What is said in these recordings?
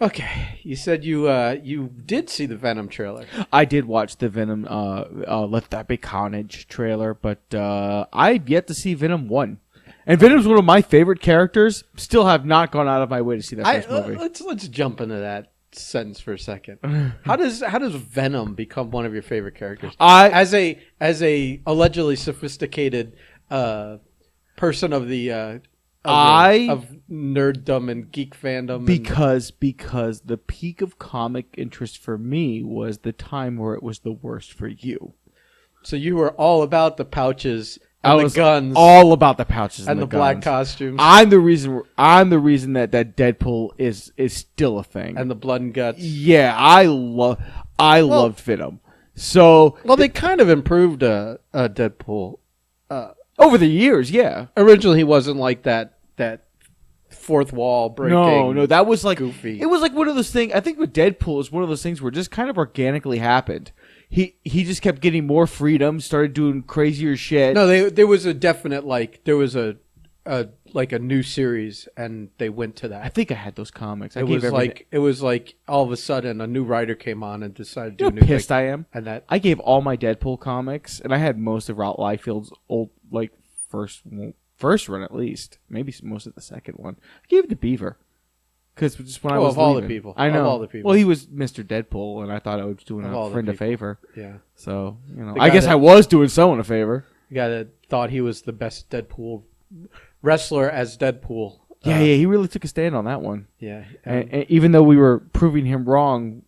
Okay, you said you did see the Venom trailer. I did watch the Venom Let That Be Carnage trailer, but I've yet to see Venom 1. And Venom's one of my favorite characters. Still have not gone out of my way to see that first movie. Let's jump into that sentence for a second. How does Venom become one of your favorite characters? As a allegedly sophisticated person of the of nerddom and geek fandom. Because the peak of comic interest for me was the time where it was the worst for you. So you were all about the pouches and the guns. All about the pouches and the guns. black costumes. I'm the reason that Deadpool is still a thing. And the blood and guts. Yeah, I loved Venom. So they kind of improved Deadpool over the years. Yeah, originally he wasn't like that fourth wall breaking. No, that was like goofy. It was like one of those things. I think with Deadpool is one of those things where it just kind of organically happened. He just kept getting more freedom, started doing crazier shit. No, there was a definite there was a new series, and they went to that. I think I had those comics. It was like all of a sudden a new writer came on and decided to do a new thing. Pissed I am. And that I gave all my Deadpool comics, and I had most of Rout Liefeld's old first run at least, maybe most of the second one. I gave it to Beaver. Because just when I was of all leaving, the people. I know. Of all the people. Well, he was Mr. Deadpool, and I thought I was doing a friend a favor. Yeah. So, I guess I was doing someone a favor. The guy that thought he was the best Deadpool wrestler as Deadpool. Yeah, he really took a stand on that one. Yeah. And even though we were proving him wrong,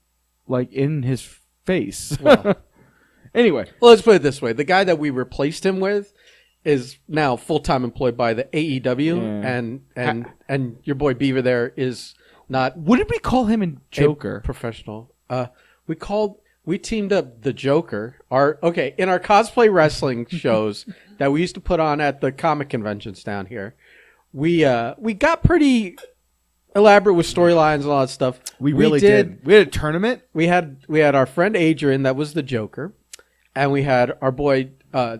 like, in his face. Well, anyway. Well, let's put it this way. The guy that we replaced him with is now full-time employed by the AEW, and your boy Beaver there is not. What did we call him in Joker? Professional. We teamed up the Joker. In our cosplay wrestling shows that we used to put on at the comic conventions down here. We got pretty elaborate with storylines and all that stuff. We really did. We had a tournament. We had our friend Adrian that was the Joker, and we had our boy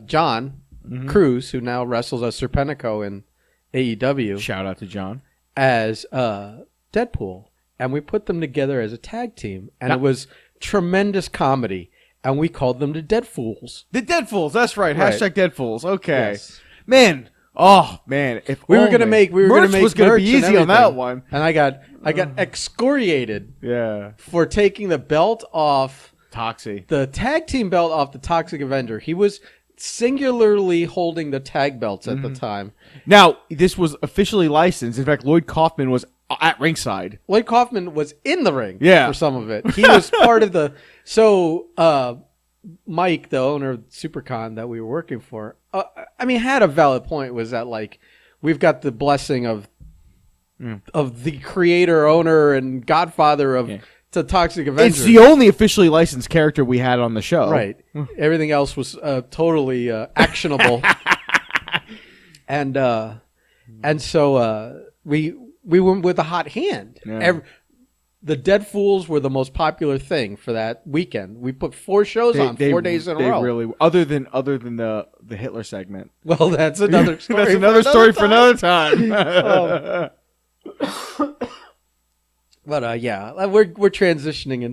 John. Mm-hmm. Cruz, who now wrestles as Serpentico in AEW. Shout out to John. As Deadpool. And we put them together as a tag team. And it was tremendous comedy. And we called them the Deadfools. The Deadfools, that's right. Hashtag Deadfools. Okay. Yes. Man. Oh, man. If we were going to make merch was going to be easy on that one. And I got excoriated for taking the belt off Toxie. The tag team belt off the Toxic Avenger. He was singularly holding the tag belts at the time. Now, this was officially licensed. In fact, Lloyd Kaufman was at ringside. Lloyd Kaufman was in the ring for some of it. He was part of the... So, Mike, the owner of SuperCon that we were working for, had a valid point, was that, like, we've got the blessing of the creator, owner, and godfather of... The Toxic Avenger. It's the only officially licensed character we had on the show. Right. Everything else was totally actionable. And so we went with a hot hand. Yeah. The Deadfools were the most popular thing for that weekend. We put 4 shows on 4 days in a row. Really, other than the Hitler segment. Well, that's another story. That's another story for another time. But we're transitioning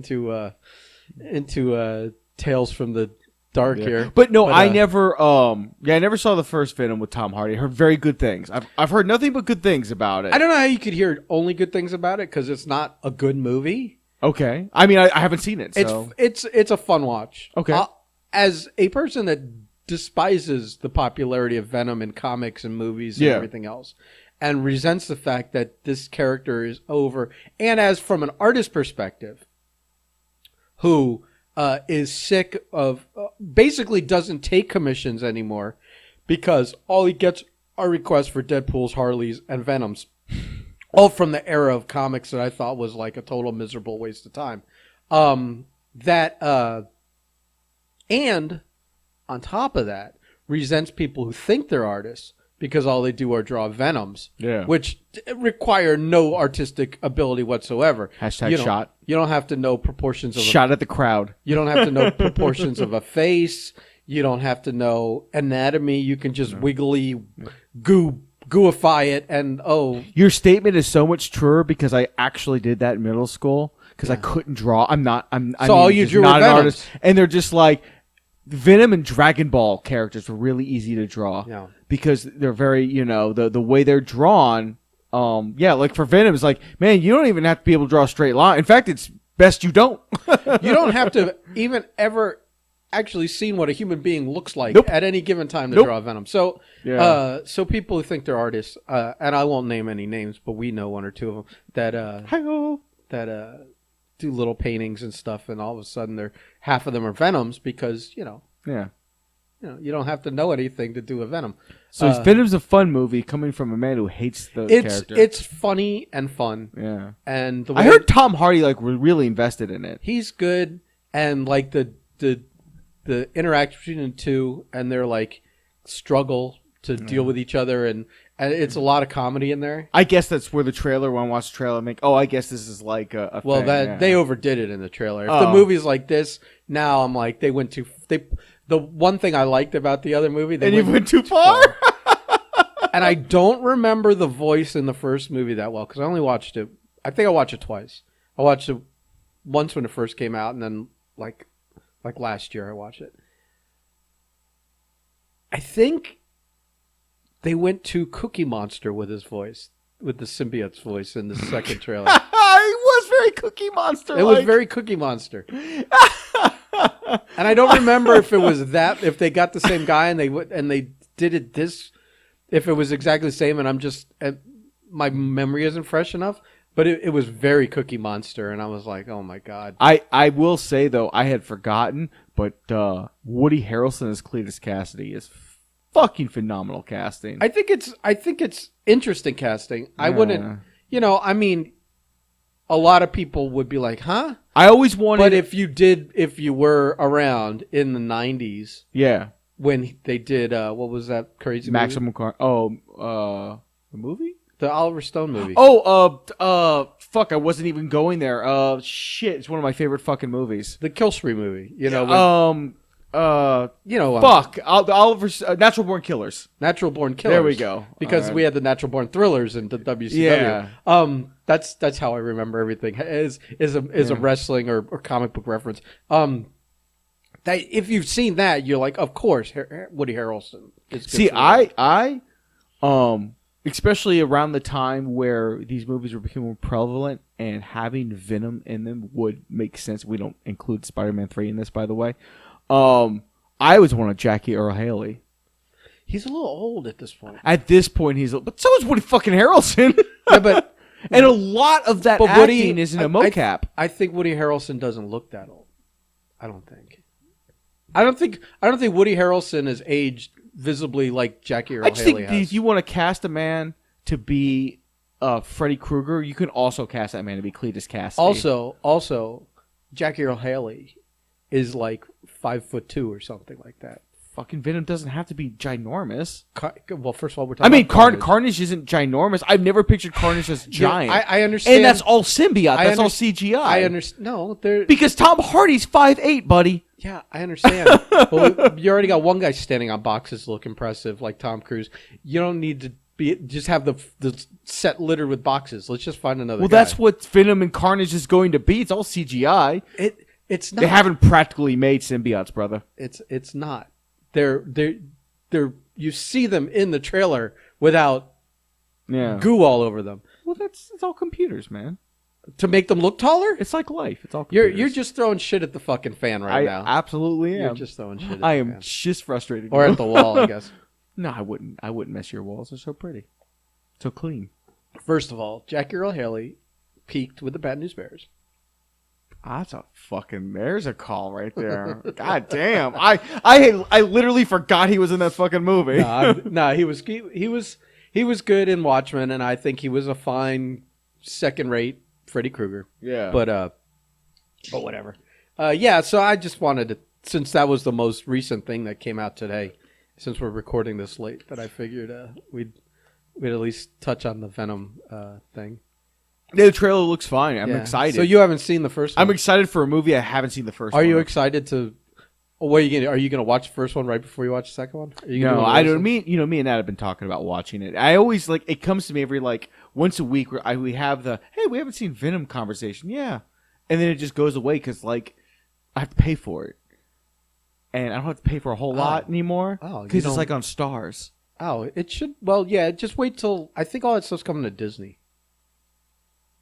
into Tales from the Dark here. But no, I never saw the first Venom with Tom Hardy. I heard very good things. I've heard nothing but good things about it. I don't know how you could hear only good things about it because it's not a good movie. Okay, I mean I haven't seen it. So. It's a fun watch. Okay, as a person that despises the popularity of Venom in comics and movies and everything else. And resents the fact that this character is over. And as from an artist perspective, who is sick of, basically doesn't take commissions anymore because all he gets are requests for Deadpool's, Harleys, and Venoms. All from the era of comics that I thought was like a total miserable waste of time. And on top of that, resents people who think they're artists. Because all they do are draw Venoms, which require no artistic ability whatsoever. Hashtag shot. You don't have to know proportions of shot at the crowd. You don't have to know proportions of a face. You don't have to know anatomy. You can just wiggly goo gooify it and Your statement is so much truer because I actually did that in middle school because I couldn't draw. all you drew not were an Venoms. artist, and they're just like Venom and Dragon Ball characters were really easy to draw because they're very the way they're drawn. Like for Venom, it's like, man, you don't even have to be able to draw a straight line. In fact, it's best you don't. You don't have to even ever actually seen what a human being looks like at any given time to draw Venom. So, so people who think they're artists, and I won't name any names, but we know one or two of them that do little paintings and stuff, and all of a sudden half of them are Venoms because you don't have to know anything to do a Venom. So Venom's a fun movie coming from a man who hates the character. It's funny and fun. Yeah, and I heard Tom Hardy really invested in it. He's good, and like the interaction between the two and their like struggle to deal with each other, and it's a lot of comedy in there. I guess that's where the trailer, when I watch the trailer, I guess this is like a thing, they overdid it in the trailer. If the movie's like this, now I'm like they went too. The one thing I liked about the other movie, you went too far. And I don't remember the voice in the first movie that well because I only watched it. I think I watched it twice. I watched it once when it first came out, and then like last year I watched it. I think they went to Cookie Monster with his voice, with the symbiote's voice in the second trailer. It was very Cookie Monster. It was very Cookie Monster. And I don't remember if they got the same guy and they did it if it was exactly the same, and I'm just my memory isn't fresh enough. But it was very Cookie Monster, and I was like, oh my god. I will say though, I had forgotten, but Woody Harrelson as Cletus Cassidy is fucking phenomenal casting. I think it's interesting casting. I wouldn't, I mean, a lot of people would be like, huh? I always wanted. But if you were around in the 90s, when they did what was that crazy Maximum Car? The movie. The Oliver Stone movie. Fuck! I wasn't even going there. Shit! It's one of my favorite fucking movies. The Kill Spree movie. Fuck! Oliver Natural Born Killers. Natural Born Killers. There we go. Because we had the Natural Born Thrillers in the WCW. Yeah. That's how I remember everything. Is a wrestling or comic book reference. That if you've seen that, you're like, of course, Woody Harrelson. See, I especially around the time where these movies were becoming prevalent and having Venom in them would make sense. We don't include Spider-Man 3 in this, by the way. I always wanted Jackie Earle Haley. He's a little old at this point. At this point, but so is Woody fucking Harrelson. Yeah, but and a lot of that acting is in a mocap. I think Woody Harrelson doesn't look that old. I don't think Woody Harrelson has aged visibly like Jackie Earle Haley has. I just think if you want to cast a man to be Freddy Krueger, you can also cast that man to be Cletus Cassidy. Also, Jackie Earle Haley is like 5'2" or something like that. Fucking Venom doesn't have to be ginormous. Well, first of all, we're talking about Carnage. Carnage isn't ginormous. I've never pictured Carnage as giant. I understand. And that's all symbiote. That's all CGI. I understand. No, because Tom Hardy's 5'8", buddy. Yeah, I understand. Well, you already got one guy standing on boxes look impressive, like Tom Cruise. You don't need to just have the set littered with boxes. Let's just find another guy. That's what Venom and Carnage is going to be. It's all CGI. It's not. They haven't practically made symbiotes, brother. It's not. They're you see them in the trailer without goo all over them. Well, it's all computers, man. To make them look taller? It's like life. It's all computers. You're just throwing shit at the fucking fan now. I absolutely am. You're just throwing shit at the fan. I am just frustrated. Or at the wall, I guess. No, I wouldn't mess your walls. They're so pretty. So clean. First of all, Jackie Earle Haley peaked with the Bad News Bears. There's a call right there. God damn. I literally forgot he was in that fucking movie. No, he was good in Watchmen, and I think he was a fine second-rate Freddy Krueger. Yeah. But whatever. So I just wanted to, since that was the most recent thing that came out today, since we're recording this late, that I figured we'd at least touch on the Venom thing. Yeah, the trailer looks fine. I'm excited. So you haven't seen the first one? I'm excited for a movie I haven't seen the first one. Are you excited to What are you gonna watch the first one right before you watch the second one? No, I don't. Me and Nat have been talking about watching it. I always it comes to me every once a week where we have the hey, we haven't seen Venom conversation. Yeah, and then it just goes away because I have to pay for it, and I don't have to pay for a whole lot anymore because it's on Stars. Oh, it should. Well, yeah. Just wait till I think all that stuff's coming to Disney.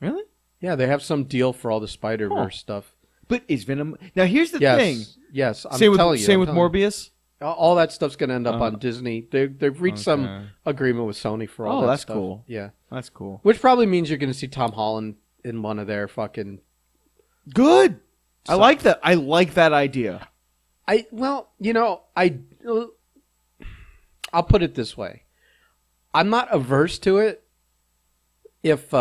Really? Yeah, they have some deal for all the Spider-Verse stuff. But is Venom now? Here's the thing. Yes, I'm same telling you. Same with Morbius. All that stuff's going to end up on Disney. They've reached some agreement with Sony for all that that's stuff. Cool. Yeah, that's cool. Which probably means you're going to see Tom Holland in one of their fucking. Good. I like that. I like that idea. I'll put it this way. I'm not averse to it. If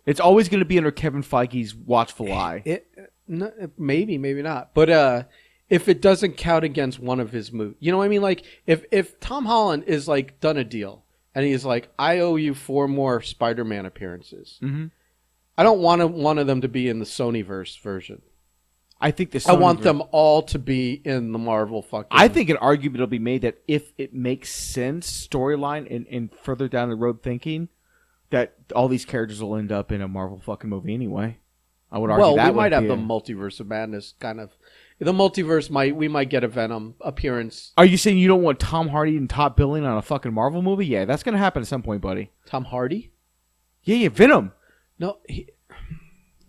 it's always going to be under Kevin Feige's watchful eye. Maybe not. But if it doesn't count against one of his movies, you know what I mean? Like if Tom Holland is done a deal and he's like, I owe you 4 more Spider-Man appearances. Mm-hmm. I don't want one of them to be in the Sonyverse version. I think I want them all to be in the Marvel fucking. I think an argument will be made that if it makes sense storyline and further down the road thinking, that all these characters will end up in a Marvel fucking movie anyway. I would argue that we might have the multiverse of madness kind of. The multiverse we might get a Venom appearance. Are you saying you don't want Tom Hardy and top billing on a fucking Marvel movie? Yeah, that's gonna happen at some point, buddy. Tom Hardy? Yeah, Venom. No,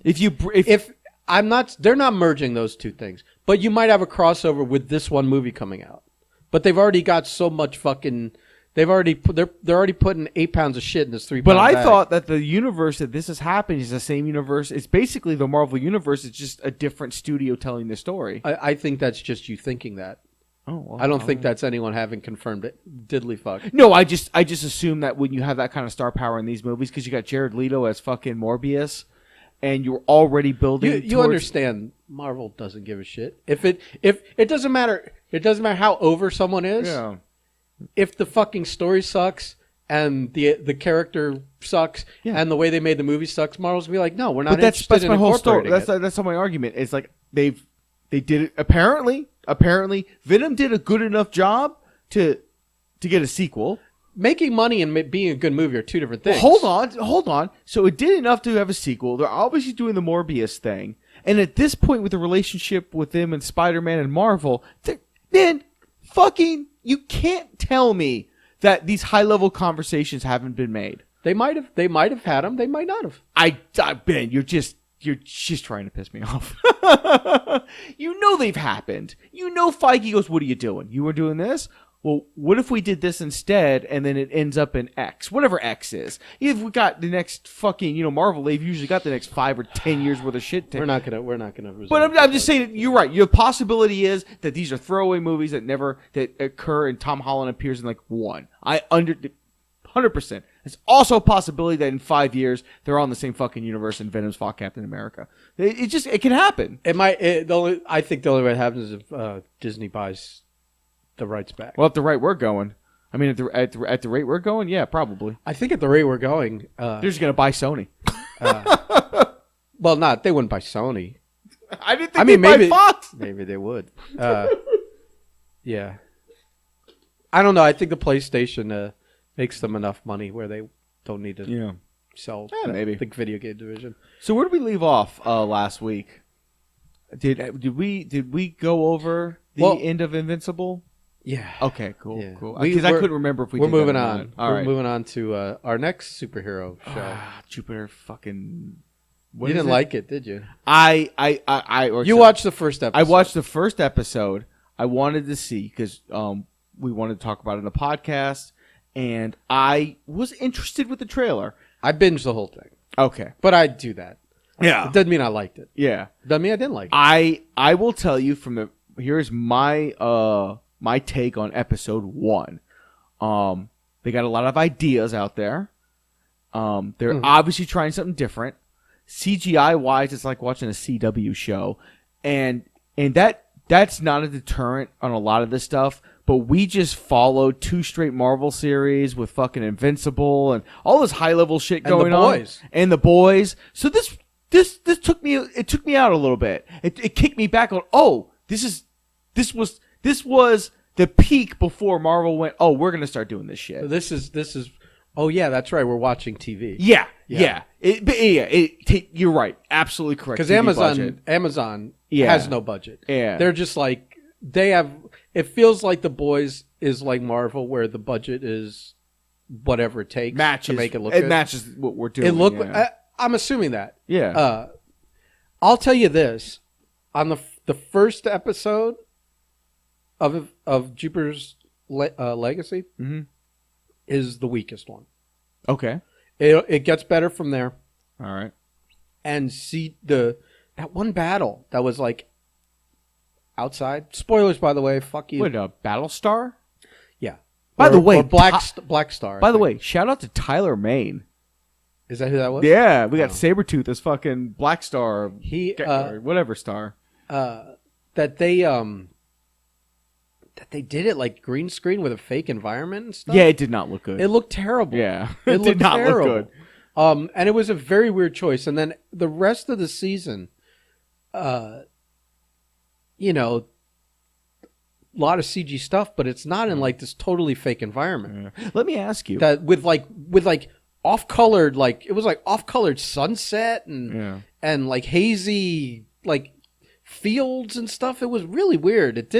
if I'm not, they're not merging those two things. But you might have a crossover with this one movie coming out. But they've already got so much fucking. They're already putting 8 pounds of shit in this 3 pound But I bag. thought that the universe that this is happening is the same universe. It's basically the Marvel universe. It's just a different studio telling the story. I think that's just you thinking that. Oh, well, I don't think that's anyone having confirmed it. Diddly fuck. No, I just assume that when you have that kind of star power in these movies, because you got Jared Leto as fucking Morbius, and you're already building. You understand? Marvel doesn't give a shit. If it doesn't matter. It doesn't matter how over someone is. Yeah. If the fucking story sucks and the character sucks and the way they made the movie sucks, Marvel's gonna be like, no, we're not interested in my whole story. it. That's my argument. It's like they did it. Apparently, Venom did a good enough job to get a sequel. Making money and being a good movie are two different things. Well, hold on. So it did enough to have a sequel. They're obviously doing the Morbius thing, and at this point with the relationship with them and Spider-Man and Marvel, then fucking. You can't tell me that these high-level conversations haven't been made. They might have had them. They might not have. Ben, you're just trying to piss me off. You know they've happened. You know Feige goes, what are you doing? You were doing this? Well, what if we did this instead and then it ends up in X? Whatever X is. If we got the next fucking, Marvel, they've usually got the next 5 or 10 years worth of shit. We're not gonna. But I'm just saying, you're right. Your possibility is that these are throwaway movies that occur and Tom Holland appears in 1. 100%. It's also a possibility that in 5 years they're all in the same fucking universe and Venom's fought Captain America. It can happen. I think the only way it happens is if Disney buys the rights back. Well, at the rate we're going, I mean, at the rate we're going, yeah, probably. I think at the rate we're going, they're just gonna buy Sony. Well, they wouldn't buy Sony. I didn't think they'd buy Fox. Maybe they would. Yeah. I don't know. I think the PlayStation makes them enough money where they don't need to sell maybe the video game division. So where did we leave off last week? Did we go over the end of Invincible? Yeah. Okay. Cool. Yeah. Cool. Because I couldn't remember if we. We're did moving that on. All right. We're moving on to our next superhero show. Jupiter fucking. You didn't like it, did you? You watched the first episode. I watched the first episode. I wanted to see because we wanted to talk about it in the podcast, and I was interested with the trailer. I binged the whole thing. Okay, but I'd do that. Yeah, it doesn't mean I liked it. Yeah, doesn't mean I didn't like it. I will tell you here's my my take on episode 1. They got a lot of ideas out there. They're obviously trying something different. CGI wise, it's like watching a CW show, and that's not a deterrent on a lot of this stuff. But we just followed 2 straight Marvel series with fucking Invincible and all this high level shit going on, and the boys. So this took me out a little bit. It kicked me back on. Oh, this was the peak before Marvel went, oh, we're gonna start doing this shit. So this is. Oh yeah, that's right. We're watching TV. Yeah. You're right. Absolutely correct. Because Amazon has no budget. Yeah. They're just like they have. It feels like The Boys is like Marvel, where the budget is whatever it takes to make it look good. It matches what we're doing. I'm assuming that. Yeah. I'll tell you this: on the first episode of Jupiter's Legacy is the weakest one. Okay. It gets better from there. All right. And see that one battle that was like outside. Spoilers, by the way. Fuck you. What, Battlestar? Yeah. By the way, or Black Star. By the way, shout out to Tyler Maine. Is that who that was? Yeah, we got Sabretooth as fucking Black Star. Or whatever star. That they did it like green screen with a fake environment and stuff. Yeah, it did not look good. It looked terrible. Yeah, it did not terrible. look good. And it was a very weird choice. And then the rest of the season, you know, a lot of CG stuff, but it's not in like this totally fake environment. Yeah. Let me ask you that with off-colored, like it was like off-colored sunset and like hazy like fields and stuff. It was really weird. It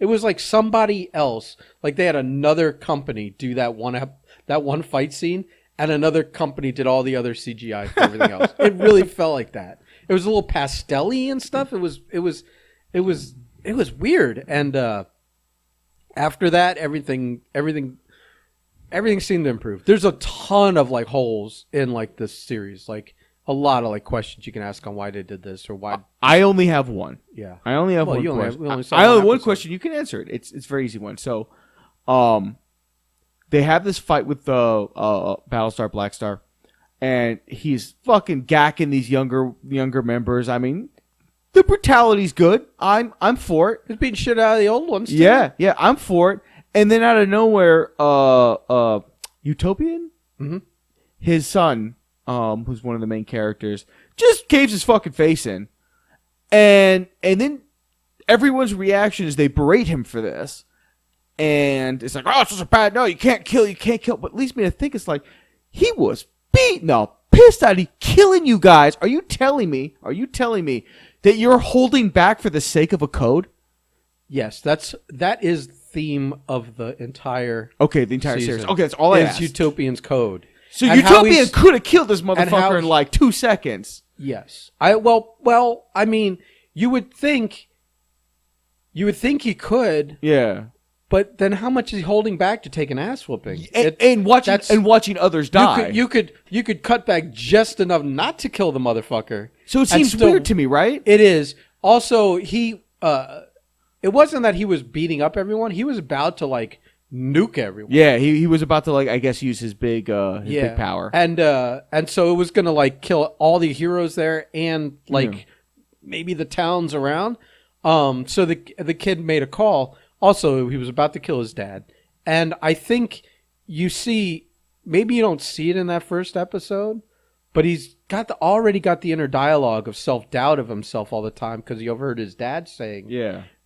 was like somebody else, like they had another company do that one fight scene, and another company did all the other CGI for everything else. It really felt like that. It was a little pastel-y and stuff. It was weird. And after that, everything seemed to improve. There's a ton of like holes in like this series, like a lot of like questions you can ask on why they did this or why. I only have one. Yeah, I only have one question. I only have one question. You can answer it. It's a very easy one. So, they have this fight with the Battlestar Black Star, and he's fucking gacking these younger members. I mean, the brutality's good. I'm for it. He's beating shit out of the old ones too. Yeah, I'm for it. And then out of nowhere, Utopian, his son, who's one of the main characters, just caves his fucking face in, and then everyone's reaction is they berate him for this, and it's like, oh, it's just a bad. No, you can't kill. But it leads me to think it's like he was beaten up, pissed at, he killing you guys. Are you telling me that you're holding back for the sake of a code? Yes, that is the theme of the entire series. Okay, that's all I asked. Utopian's code. So Utopian could have killed this motherfucker in like 2 seconds. Yes. I mean, you would think he could. Yeah. But then how much is he holding back to take an ass whooping? And watching others die. You could cut back just enough not to kill the motherfucker. So it seems weird to me, right? It is. Also, it wasn't that he was beating up everyone. He was about to like nuke everyone. Yeah, he was about to like, I guess, use his big big power. And so it was gonna like kill all the heroes there and like maybe the towns around. So the kid made a call. Also, he was about to kill his dad. And I think you see, maybe you don't see it in that first episode, but he's already got the inner dialogue of self-doubt of himself all the time because he overheard his dad saying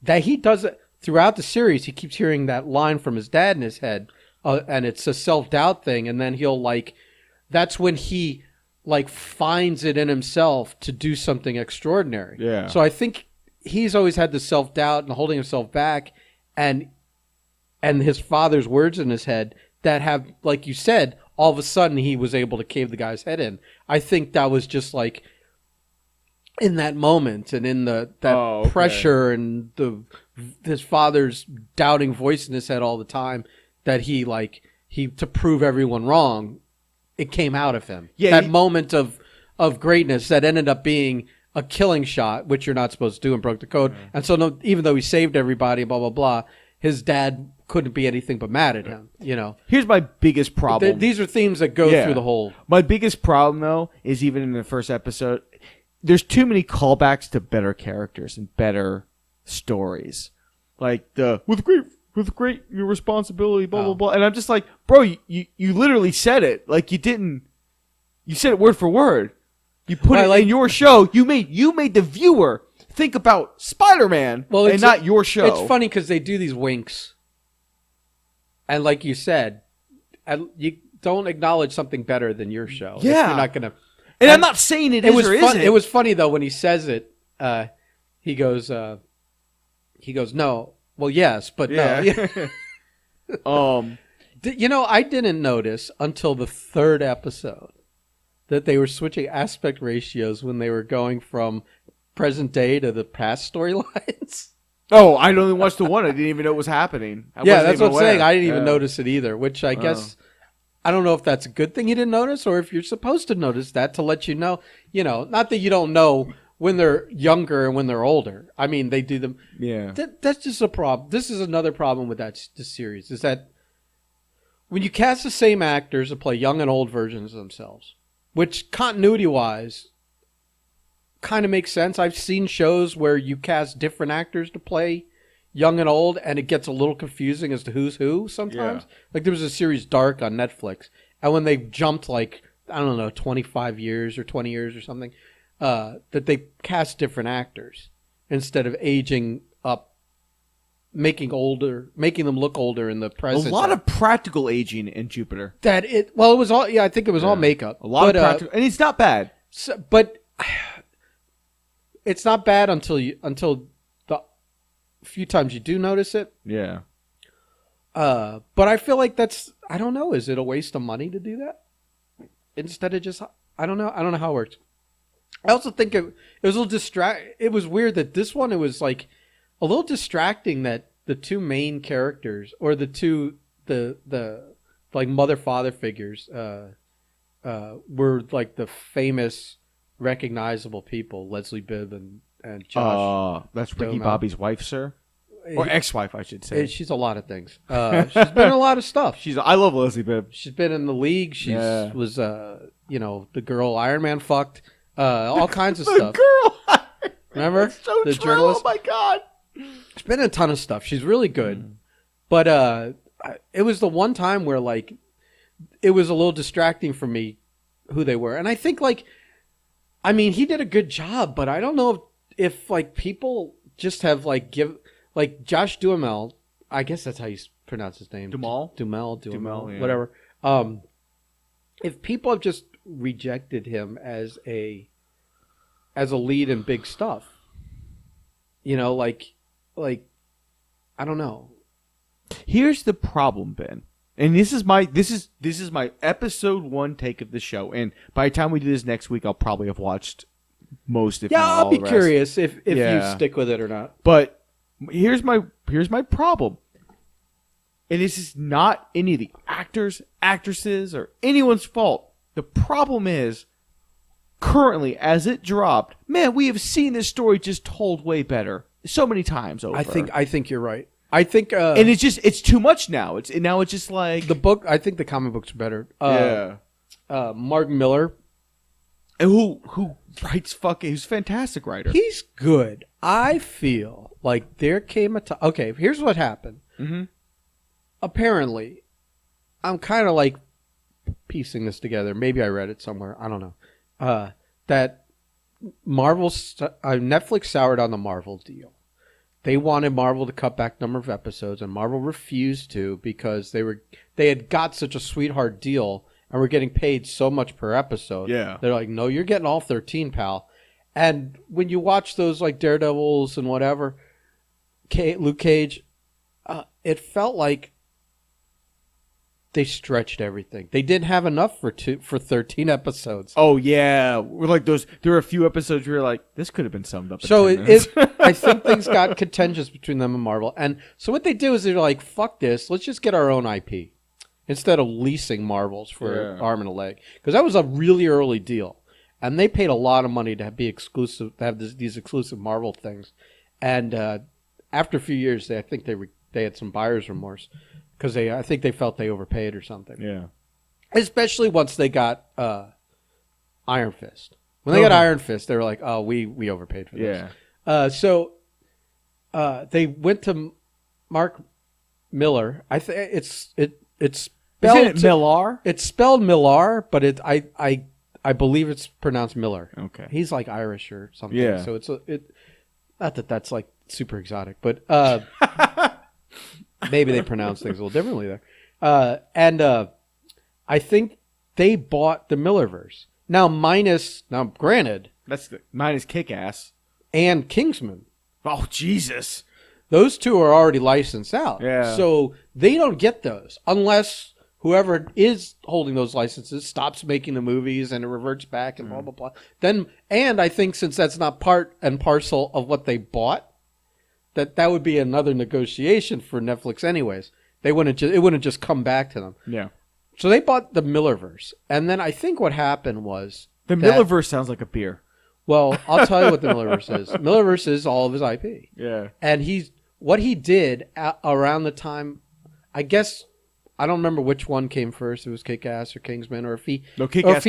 that he does it throughout the series. He keeps hearing that line from his dad in his head, and it's a self-doubt thing. And then he'll like, that's when he like finds it in himself to do something extraordinary. Yeah. So I think he's always had the self-doubt and holding himself back, and his father's words in his head that have, like you said, all of a sudden he was able to cave the guy's head in. I think that was just like in that moment and in that pressure and his father's doubting voice in his head all the time that he to prove everyone wrong, it came out of him. Yeah, that moment of greatness that ended up being a killing shot, which you're not supposed to do, and broke the code. And so even though he saved everybody, blah, blah, blah, his dad couldn't be anything but mad at him, you know. Here's my biggest problem. These are themes that go through the whole... My biggest problem, though, is even in the first episode, there's too many callbacks to better characters and better stories. Like with great your responsibility, blah, blah, blah. And I'm just like, bro, you literally said it. Like, you said it word for word. You put it in your show. You made the viewer think about Spider-Man and not your show. It's funny because they do these winks. And like you said, you don't acknowledge something better than your show. Yeah. You're not going to... And I'm not saying it is or isn't. It was funny, though, when he says it. He goes, no. Well, yes, but no. I didn't notice until the third episode that they were switching aspect ratios when they were going from present day to the past storylines. Oh, I only watched the one. I didn't even know it was happening. That's what I'm saying. I didn't even notice it either, which I guess... I don't know if that's a good thing you didn't notice or if you're supposed to notice that to let you know, not that you don't know when they're younger and when they're older. I mean, they do them. Yeah. That's just a problem. This is another problem with this series is that when you cast the same actors to play young and old versions of themselves, which continuity-wise kind of makes sense. I've seen shows where you cast different actors to play young and old, and it gets a little confusing as to who's who sometimes. Yeah. Like there was a series Dark on Netflix, and when they jumped 25 years or 20 years or something, that they cast different actors instead of aging up, making them look older in the present. A lot of practical aging in Jupiter. It was all. Yeah, I think it was all makeup. A lot of practical, and it's not bad. But it's not bad until the few times you do notice it. Yeah. But I feel like I don't know. Is it a waste of money to do that instead of just? I don't know. I don't know how it works. I also think it was a little It was weird that this one, it was like a little distracting that the two main characters or the like mother-father figures were like the famous recognizable people, Leslie Bibb and Josh. That's Ricky Bobby's wife, sir? Or ex-wife, I should say. She's a lot of things. She's been in a lot of stuff. I love Leslie Bibb. She's been in the league. She was, the girl Iron Man fucked. All kinds of stuff. The girl. Remember? That's so the true. journalist? Oh my God. She's been in a ton of stuff. She's really good. But it was the one time where it was a little distracting for me who they were. And I think he did a good job, but I don't know if people just have Josh Duhamel. I guess that's how you pronounce his name. Duhamel, yeah. Whatever. If people have just rejected him as a lead in big stuff, I don't know. Here's the problem, Ben. And this is my episode 1 take of the show. And by the time we do this next week, I'll probably have watched most, if not all, I'll be curious if you stick with it or not. But here's my problem. And this is not any of the actors, actresses, or anyone's fault. The problem is, currently, as it dropped, man, we have seen this story just told way better so many times over. I think you're right. I think, and it's too much now. It's just like the book. I think the comic books are better. Mark Miller, who writes he's a fantastic writer. He's good. I feel like there came a time. Okay, here's what happened. Mm-hmm. Apparently, I'm kind of piecing this together. Maybe I read it somewhere. I don't know. That Netflix soured on the Marvel deal. They wanted Marvel to cut back number of episodes, and Marvel refused to because they had got such a sweetheart deal and were getting paid so much per episode. Yeah. They're like, no, you're getting all 13, pal. And when you watch those Daredevils and whatever, Luke Cage, it felt like they stretched everything. They didn't have enough for 13 episodes. Oh yeah, we're like those. There were a few episodes where you're like, this could have been summed up. So I think things got contentious between them and Marvel, and so what they do is they're like, "Fuck this, let's just get our own IP instead of leasing Marvels for arm and a leg," because that was a really early deal, and they paid a lot of money to be exclusive, to have these exclusive Marvel things, and after a few years, I think they had some buyer's remorse. Because I think they felt they overpaid or something. Yeah. Especially once they got Iron Fist. When they got Iron Fist, they were like, "Oh, we overpaid for this." Yeah. So they went to Mark Miller. I think it's spelled Isn't it Millar. It's spelled Millar, but I believe it's pronounced Miller. Okay. He's Irish or something. Yeah. So Not that that's like super exotic, but maybe they pronounce things a little differently there. And I think they bought the Millerverse. Now, granted, minus Kick-Ass and Kingsman. Oh, Jesus. Those two are already licensed out. Yeah. So they don't get those unless whoever is holding those licenses stops making the movies and it reverts back and blah, blah, blah. And I think since that's not part and parcel of what they bought, that would be another negotiation for Netflix anyways. It wouldn't just come back to them. Yeah. So they bought the Millerverse. And then I think what happened was... The Millerverse sounds like a beer. Well, I'll tell you what the Millerverse is. Millerverse is all of his IP. Yeah. And what he did around the time, I guess, I don't remember which one came first. It was Kick-Ass or Kingsman, or if he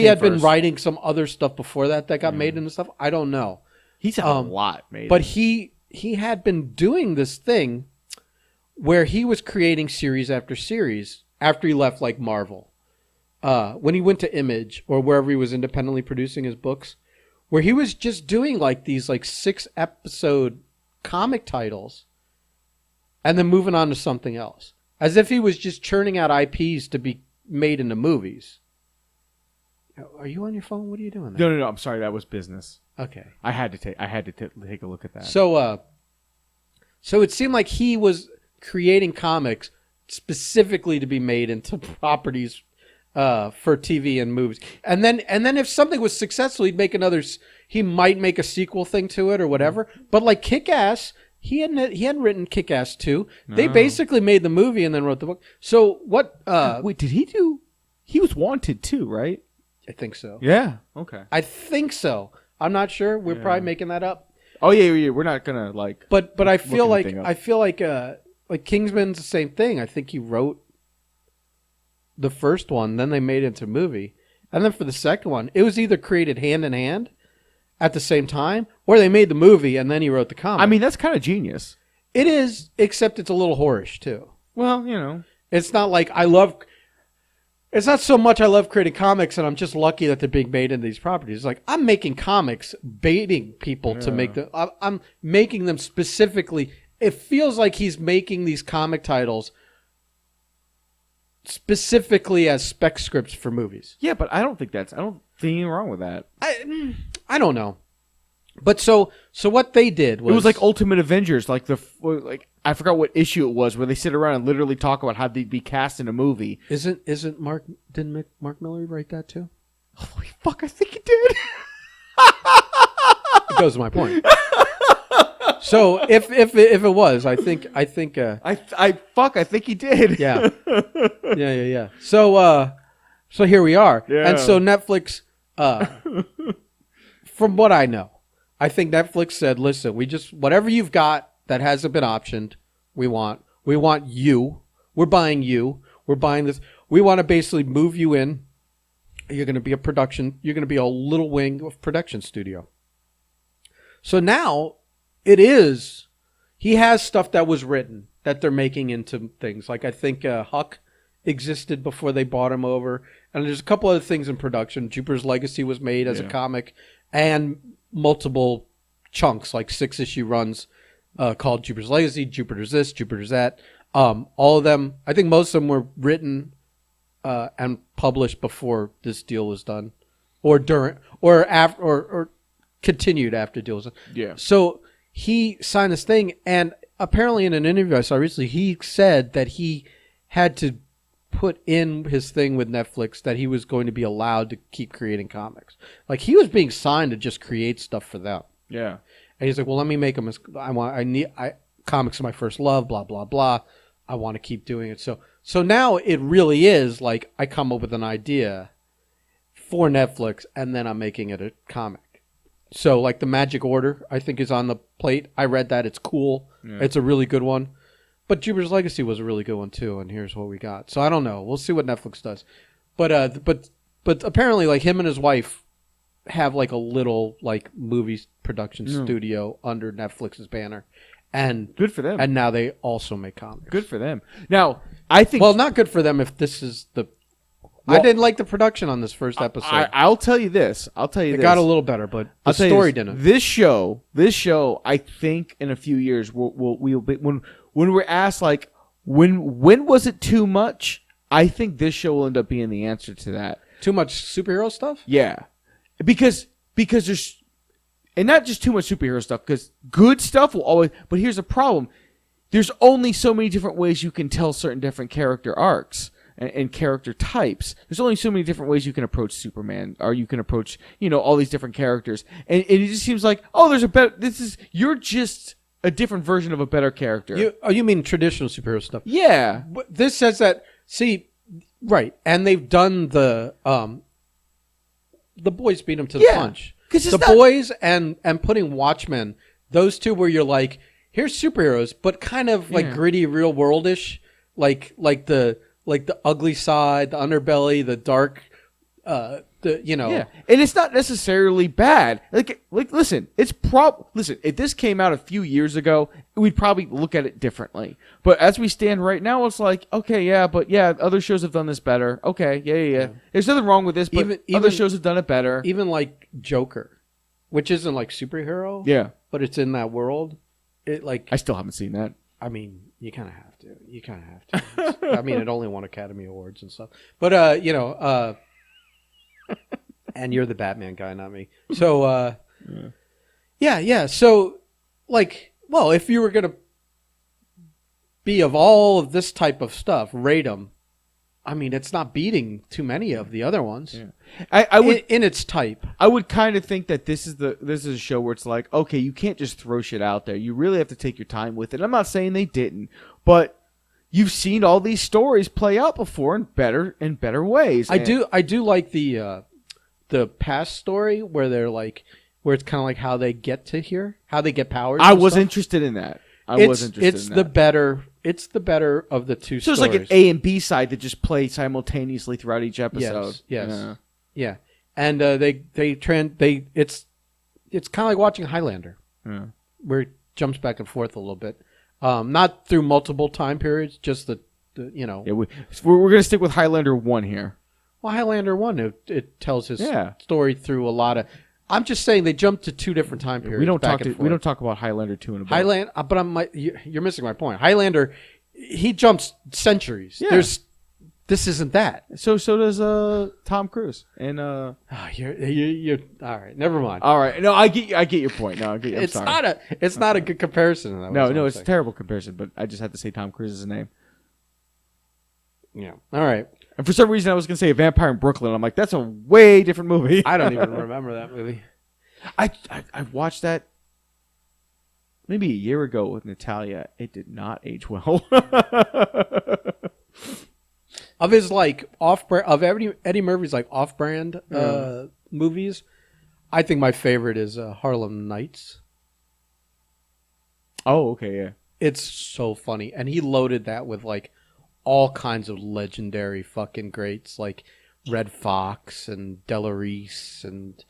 had been writing some other stuff before that got made into stuff. I don't know. He's had a lot made. But he had been doing this thing where he was creating series after series after he left like Marvel. When he went to Image or wherever he was independently producing his books, where he was just doing like these like 6-episode comic titles and then moving on to something else. As if he was just churning out IPs to be made into movies. Are you on your phone? What are you doing there? No. I'm sorry. That was business. Okay. I had to take a look at that. So it seemed like he was creating comics specifically to be made into properties for TV and movies. And then if something was successful, he might make a sequel thing to it or whatever. But like Kick-Ass, he hadn't written Kick-Ass 2. No. They basically made the movie and then wrote the book. So what wait, did he do? He was Wanted too, right? I think so. Yeah. Okay. I think so. I'm not sure. We're probably making that up. Oh yeah. We're not gonna like. But I feel like Kingsman's the same thing. I think he wrote the first one, then they made it into a movie, and then for the second one, it was either created hand in hand at the same time, or they made the movie and then he wrote the comic. I mean, that's kind of genius. It is, except it's a little whorish too. Well, you know, it's not like it's not so much I love creating comics and I'm just lucky that they're being made into these properties. It's like I'm making comics, baiting people to make them. I'm making them specifically. It feels like he's making these comic titles specifically as spec scripts for movies. Yeah, but I don't think anything wrong with that. I don't know. But so what they did was... It was like Ultimate Avengers, like I forgot what issue it was, where they sit around and literally talk about how they'd be cast in a movie. Didn't Mark Miller write that too? Holy fuck, I think he did. It goes to my point. So if it was, I think I think he did. Yeah. So here we are. Yeah. And so Netflix, from what I know, I think Netflix said, listen, whatever you've got that hasn't been optioned, we want you. We're buying you. We're buying this. We want to basically move you in. You're going to be you're going to be a little wing of production studio. So now he has stuff that was written that they're making into things. Like I think Huck existed before they bought him over. And there's a couple other things in production. Jupiter's Legacy was made as a comic and multiple chunks, like 6-issue runs called Jupiter's Legacy, Jupiter's this, Jupiter's that. All of them, I think most of them were written and published before this deal was done or during or after or continued after the deal was done. Yeah. So he signed this thing, and apparently in an interview I saw recently, he said that he had to put in his thing with Netflix that he was going to be allowed to keep creating comics. Like he was being signed to just create stuff for them. Yeah. And he's like, well, let me make them. Comics are my first love, blah, blah, blah. I want to keep doing it. So now it really is like I come up with an idea for Netflix and then I'm making it a comic. So like the Magic Order, I think is on the plate. I read that. It's cool. Yeah. It's a really good one. But Jupiter's Legacy was a really good one too, and here's what we got. So I don't know. We'll see what Netflix does. But apparently like him and his wife have like a little like movie production studio under Netflix's banner. And good for them. And now they also make comics. Good for them. Now, I think well, not good for them if this is the I didn't like the production on this first episode. I'll tell you this. It got a little better, but the story didn't. This show, I think in a few years we'll be, when we're asked like when was it too much? I think this show will end up being the answer to that. Too much superhero stuff? Yeah, because there's, and not just too much superhero stuff. Because good stuff will always. But here's the problem: there's only so many different ways you can tell certain different character arcs and character types. There's only so many different ways you can approach Superman, or you can approach all these different characters, and it just seems like there's a better. You're just a different version of a better character. You mean traditional superhero stuff? Yeah, but this says that. See. Right, and they've done the boys beat them to the punch. The boys and putting Watchmen, those two where you're like, here's superheroes, but kind of like gritty, real worldish, like the ugly side, the underbelly, the dark, Yeah, and it's not necessarily bad. Like listen, listen. If this came out a few years ago, we'd probably look at it differently. But as we stand right now, it's like, okay, yeah, but yeah, other shows have done this better. Okay, yeah. There's nothing wrong with this, but other shows have done it better. Even like Joker, which isn't like superhero, but it's in that world. I still haven't seen that. I mean, you kind of have to. I mean, it only won Academy Awards and stuff. But and you're the Batman guy, not me. So, yeah. So, if you were gonna be of all of this type of stuff, rate them. I mean, it's not beating too many of the other ones. Yeah. I would in its type. I would kind of think that this is a show where it's like, okay, you can't just throw shit out there. You really have to take your time with it. I'm not saying they didn't, but you've seen all these stories play out before in better ways. I do like the past story where where it's kind of like how they get to here, how they get powers. I was interested in that. It's the better of the two stories. So it's like an A and B side that just play simultaneously throughout each episode. Yes. Yeah. And it's kind of like watching Highlander, where it jumps back and forth a little bit, not through multiple time periods, just the. Yeah, we're gonna stick with Highlander 1 here. Well, Highlander 1, it tells his story through a lot of. I'm just saying they jumped to two different time periods. We don't talk about Highlander 2 in a bit. But you're missing my point. Highlander, he jumps centuries. Yeah. This isn't that. So does Tom Cruise. And you're all right. Never mind. All right. No, I get your point. No, I'm sorry. It's not a good comparison. No, it's a terrible comparison. But I just had to say Tom Cruise's name. Yeah. All right. And for some reason, I was going to say a Vampire in Brooklyn. I'm like, that's a way different movie. I don't even remember that movie. I watched that maybe a year ago with Natalia. It did not age well. Of his Eddie Murphy's off-brand movies, I think my favorite is Harlem Nights. Oh, okay, yeah. It's so funny, and he loaded that with all kinds of legendary fucking greats like Red Fox and Della Reese and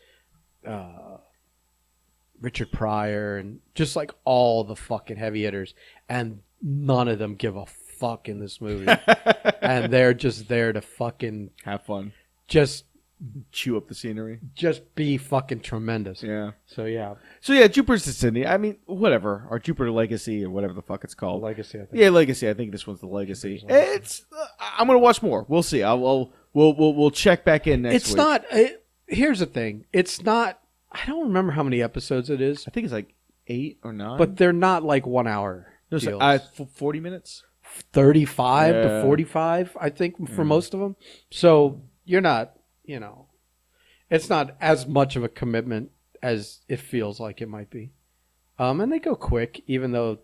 Richard Pryor and just all the fucking heavy hitters, and none of them give a fuck in this movie. And they're just there to fucking have fun, just chew up the scenery, just be fucking tremendous. Yeah. So yeah, Jupiter's Destiny. I mean, whatever, or Jupiter Legacy, or whatever the fuck it's called. Legacy, I think. Yeah, Legacy. I think this one's the Legacy. It's. I'm gonna watch more. We'll see. We'll check back in next week. It's not. Here's the thing. It's not. I don't remember how many episodes it is. I think it's 8 or 9. But they're not 1 hour. No, 40 minutes. 35 to 45, I think, for most of them. So you're not. It's not as much of a commitment as it feels like it might be. And they go quick, even though,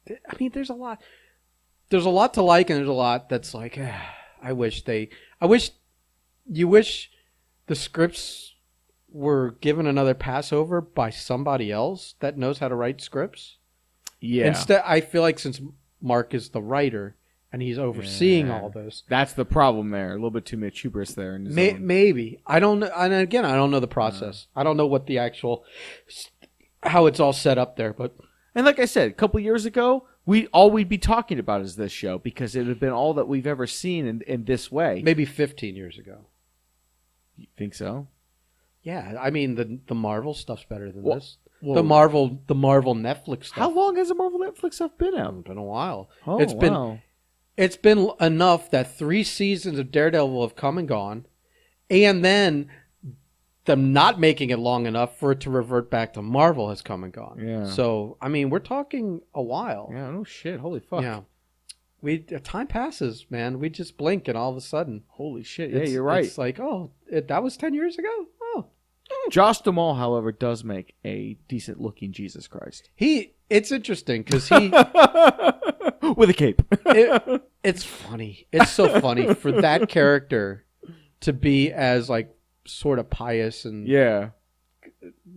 I mean, there's a lot to like, and there's a lot that's I wish the scripts were given another pass over by somebody else that knows how to write scripts. Yeah. Instead, I feel like since Mark is the writer and he's overseeing all this, that's the problem there. A little bit too much hubris there. Maybe I don't know. And again, I don't know the process. I don't know what how it's all set up there. But like I said, a couple years ago, we'd be talking about is this show because it would have been all that we've ever seen in this way. Maybe 15 years ago. You think so? Yeah, I mean the Marvel stuff's better than this. Whoa. The Marvel Netflix stuff. How long has the Marvel Netflix stuff been out? It's been a while. Oh, It's been enough that 3 seasons of Daredevil have come and gone, and then them not making it long enough for it to revert back to Marvel has come and gone. Yeah. So I mean, we're talking a while. Yeah. No shit. Holy fuck. Yeah. Time passes, man. We just blink, and all of a sudden, holy shit. Yeah, you're right. It's like, that was 10 years ago. Oh. Josh Duhamel, however, does make a decent-looking Jesus Christ. It's interesting because he with a cape. It's funny. It's so funny for that character to be as like sort of pious and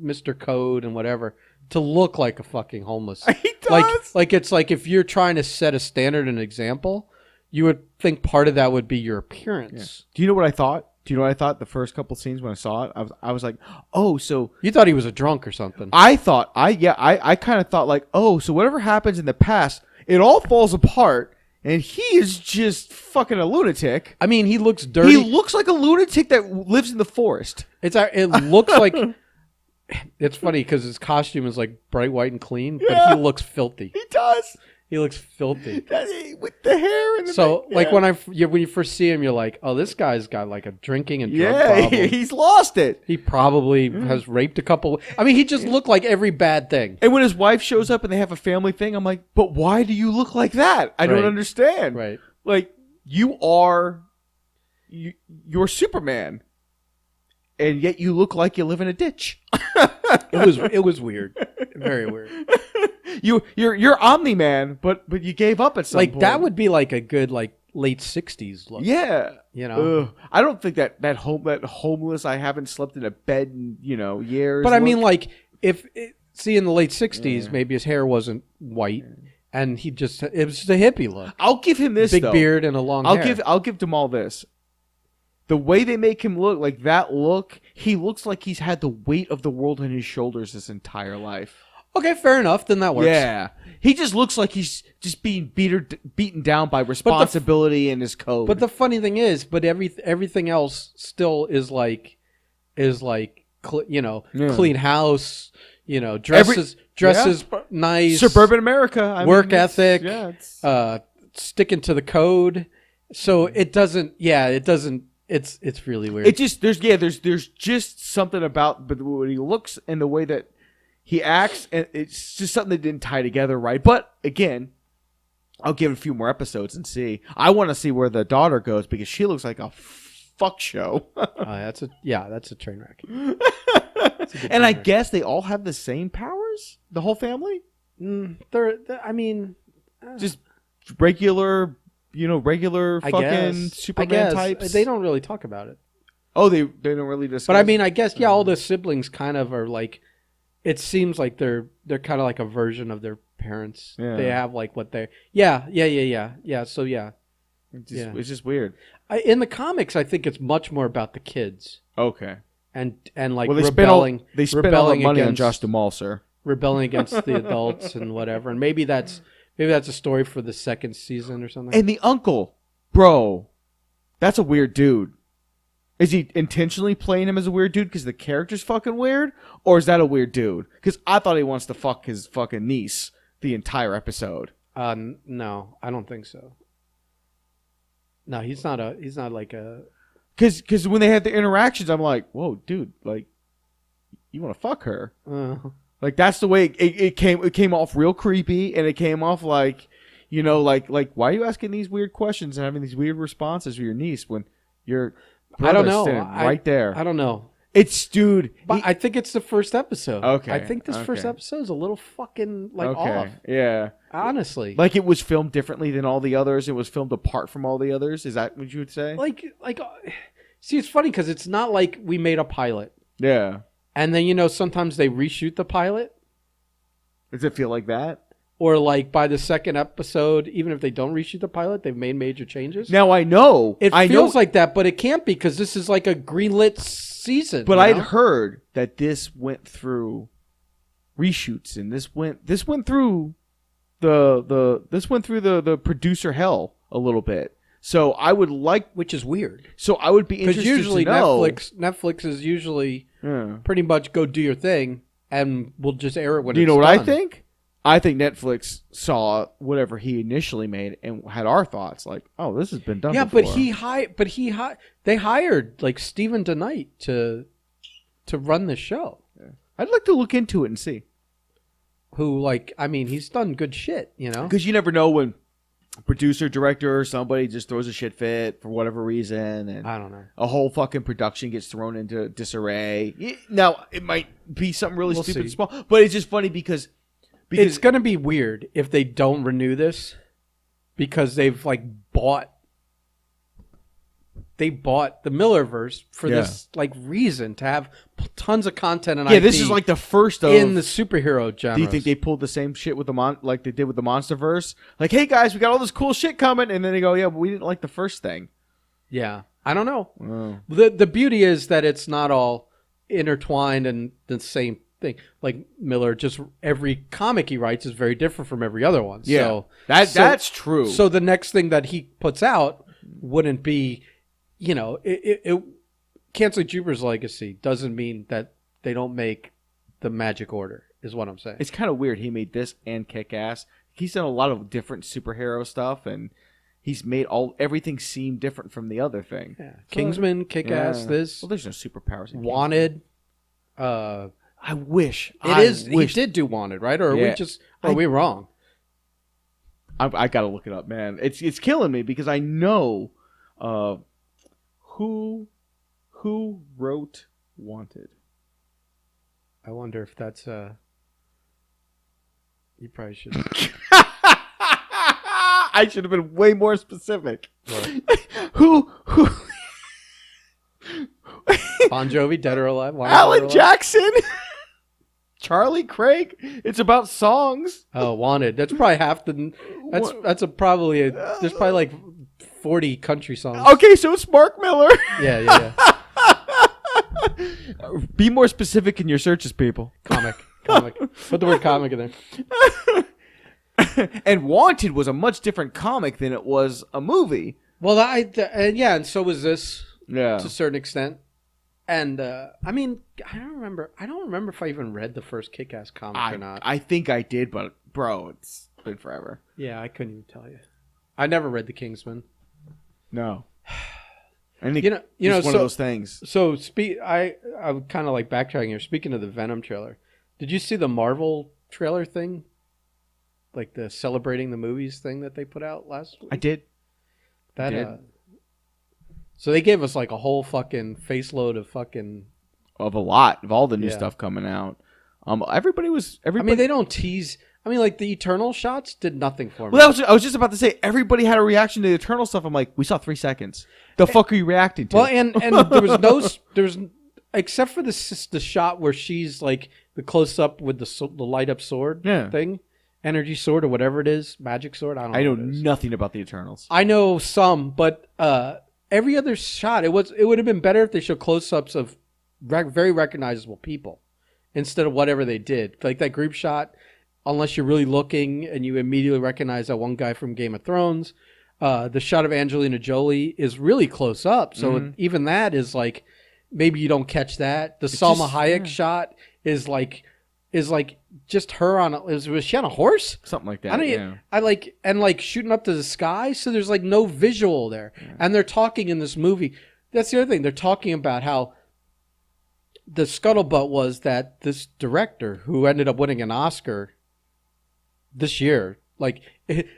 Mr. Code and whatever to look like a fucking homeless. He does. Like it's like if you're trying to set a standard and example, you would think part of that would be your appearance. Yeah. Do you know what I thought? The first couple scenes when I saw it? I was like, oh, so... You thought he was a drunk or something. I kind of thought like, oh, so whatever happens in the past, it all falls apart, and he is just fucking a lunatic. I mean, he looks dirty. He looks like a lunatic that lives in the forest. It looks like... It's funny because his costume is like bright white and clean, but he looks filthy. He does. He looks filthy. With the hair and the So, like, when you first see him, you're like, oh, this guy's got, like, a drinking and drug problem. He's lost it. He probably has raped a couple... I mean, he just looked like every bad thing. And when his wife shows up and they have a family thing, I'm like, but why do you look like that? I don't understand. Right. Like, you're Superman, and yet you look like you live in a ditch. It was weird. Very weird. You're Omni-Man, but you gave up at some point. Like that would be like a good like late 60s look. Yeah. You know. I don't think that homeless I haven't slept in a bed in, years. But I mean like if in the late 60s maybe his hair wasn't white and it was just a hippie look. I'll give him this big beard and a long hair. I'll give Duhamel this. The way they make him look, like that look, he looks like he's had the weight of the world on his shoulders his entire life. Okay, fair enough. Then that works. Yeah. He just looks like he's just being beaten down by responsibility and his code. But the funny thing is, everything else still is clean house, dresses nice. Suburban America. Work ethic. Sticking to the code. So it doesn't, it's really weird. It just, there's just something about but when he looks and the way that he acts, and it's just something that didn't tie together right. But again, I'll give it a few more episodes and see. I want to see where the daughter goes because she looks like a fuck show. That's a train wreck. And I guess they all have the same powers. The whole family. Just regular fucking Superman types. They don't really talk about it. Oh, they don't really discuss. But I mean, I guess all the siblings kind of are like. It seems like they're kind of like a version of their parents. Yeah. They have like what they. Yeah. So yeah. It's just weird. In the comics, I think it's much more about the kids. Okay. And like they rebelling. They spend all the money on Josh Duhamel, sir. Rebelling against the adults and whatever, and maybe that's a story for the second season or something. And the uncle, bro, that's a weird dude. Is he intentionally playing him as a weird dude because the character's fucking weird? Or is that a weird dude? Because I thought he wants to fuck his fucking niece the entire episode. No, I don't think so. No, he's not like a... Because when they had the interactions, I'm like, whoa, dude, like, you want to fuck her? Like, that's the way it came off real creepy, and it came off like, like why are you asking these weird questions and having these weird responses with your niece when you're... I don't know. Right there. I don't know. It's, dude. But I think it's the first episode. Okay. I think this first episode is a little fucking, off. Yeah. Honestly. Like, it was filmed differently than all the others. It was filmed apart from all the others. Is that what you would say? See, it's funny because it's not like we made a pilot. Yeah. And then, sometimes they reshoot the pilot. Does it feel like that? Or like by the second episode, even if they don't reshoot the pilot, they've made major changes. Now I know it feels like that, but it can't be because this is like a greenlit season. But I'd heard that this went through reshoots, and this went through this went through the producer hell a little bit. So I would like, which is weird. So I would be interested usually to know. Netflix is usually pretty much go do your thing, and we'll just air it when. Do you it's know what done. I think? I think Netflix saw whatever he initially made and had our thoughts like, oh, this has been done. Yeah, before. They hired like Stephen DeKnight to run the show. Yeah. I'd like to look into it and see. Who, like, I mean, he's done good shit, you know? Because you never know when a producer, director, or somebody just throws a shit fit for whatever reason. And I don't know. A whole fucking production gets thrown into disarray. Now, it might be something really stupid and small, but it's just funny because it's going to be weird if they don't renew this because they've, like, bought the Millerverse for this like reason to have tons of content and IP. This is like the first in the superhero genre. Do you think they pulled the same shit with like they did with the MonsterVerse? Like, hey guys, we got all this cool shit coming, and then they go, yeah, but we didn't like the first thing. Yeah, I don't know. Oh. The beauty is that it's not all intertwined and the same thing. Like Miller, just every comic he writes is very different from every other one. Yeah, so that's true. So the next thing that he puts out wouldn't be. You know, it canceling Jupiter's Legacy doesn't mean that they don't make the Magic Order, is what I'm saying. It's kind of weird. He made this and Kick-Ass. He's done a lot of different superhero stuff, and he's made everything seem different from the other thing. Yeah. Kingsman, Kick-Ass, this. Well, there's no superpowers. Wanted. I wish. He did do Wanted, right? Or are we wrong? I got to look it up, man. It's killing me because I know... Who wrote Wanted? I wonder if that's you probably should. I should have been way more specific. Who? Bon Jovi, Dead or Alive? Alan Jackson. Charlie Craig. It's about songs. Oh, Wanted. That's probably half the. There's probably like 40 country songs. Okay, so it's Mark Miller. Yeah. Be more specific in your searches, people. Comic. Put the word comic in there. And Wanted was a much different comic than it was a movie. Well, and so was this. Yeah, to a certain extent. And I mean, I don't remember if I even read the first Kick-Ass comic or not. I think I did, but bro, it's been forever. Yeah, I couldn't even tell you. I never read the Kingsman. No. I think it's one of those things. So I'm kind of like backtracking here. Speaking of the Venom trailer, did you see the Marvel trailer thing? Like the celebrating the movies thing that they put out last week? I did. So they gave us like a whole fucking faceload of a lot of all the new stuff coming out. Everybody. I mean, they don't tease. I mean, like the Eternal shots did nothing for me. Well, I was just about to say everybody had a reaction to the Eternal stuff. I'm like, we saw 3 seconds. The fuck are you reacting to? Well, and there was except for the shot where she's like the close up with the light up sword thing, energy sword or whatever it is, magic sword. I know nothing about the Eternals. I know some, but every other shot, it would have been better if they showed close ups of very recognizable people instead of whatever they did, like that group shot. Unless you're really looking and you immediately recognize that one guy from Game of Thrones. The shot of Angelina Jolie is really close up. So even that is like, maybe you don't catch that. The Salma Hayek shot is like just her was she on a horse? Something like that. I like shooting up to the sky. So there's like no visual there. Yeah. And they're talking in this movie. That's the other thing. They're talking about how the scuttlebutt was that this director who ended up winning an Oscar this year, like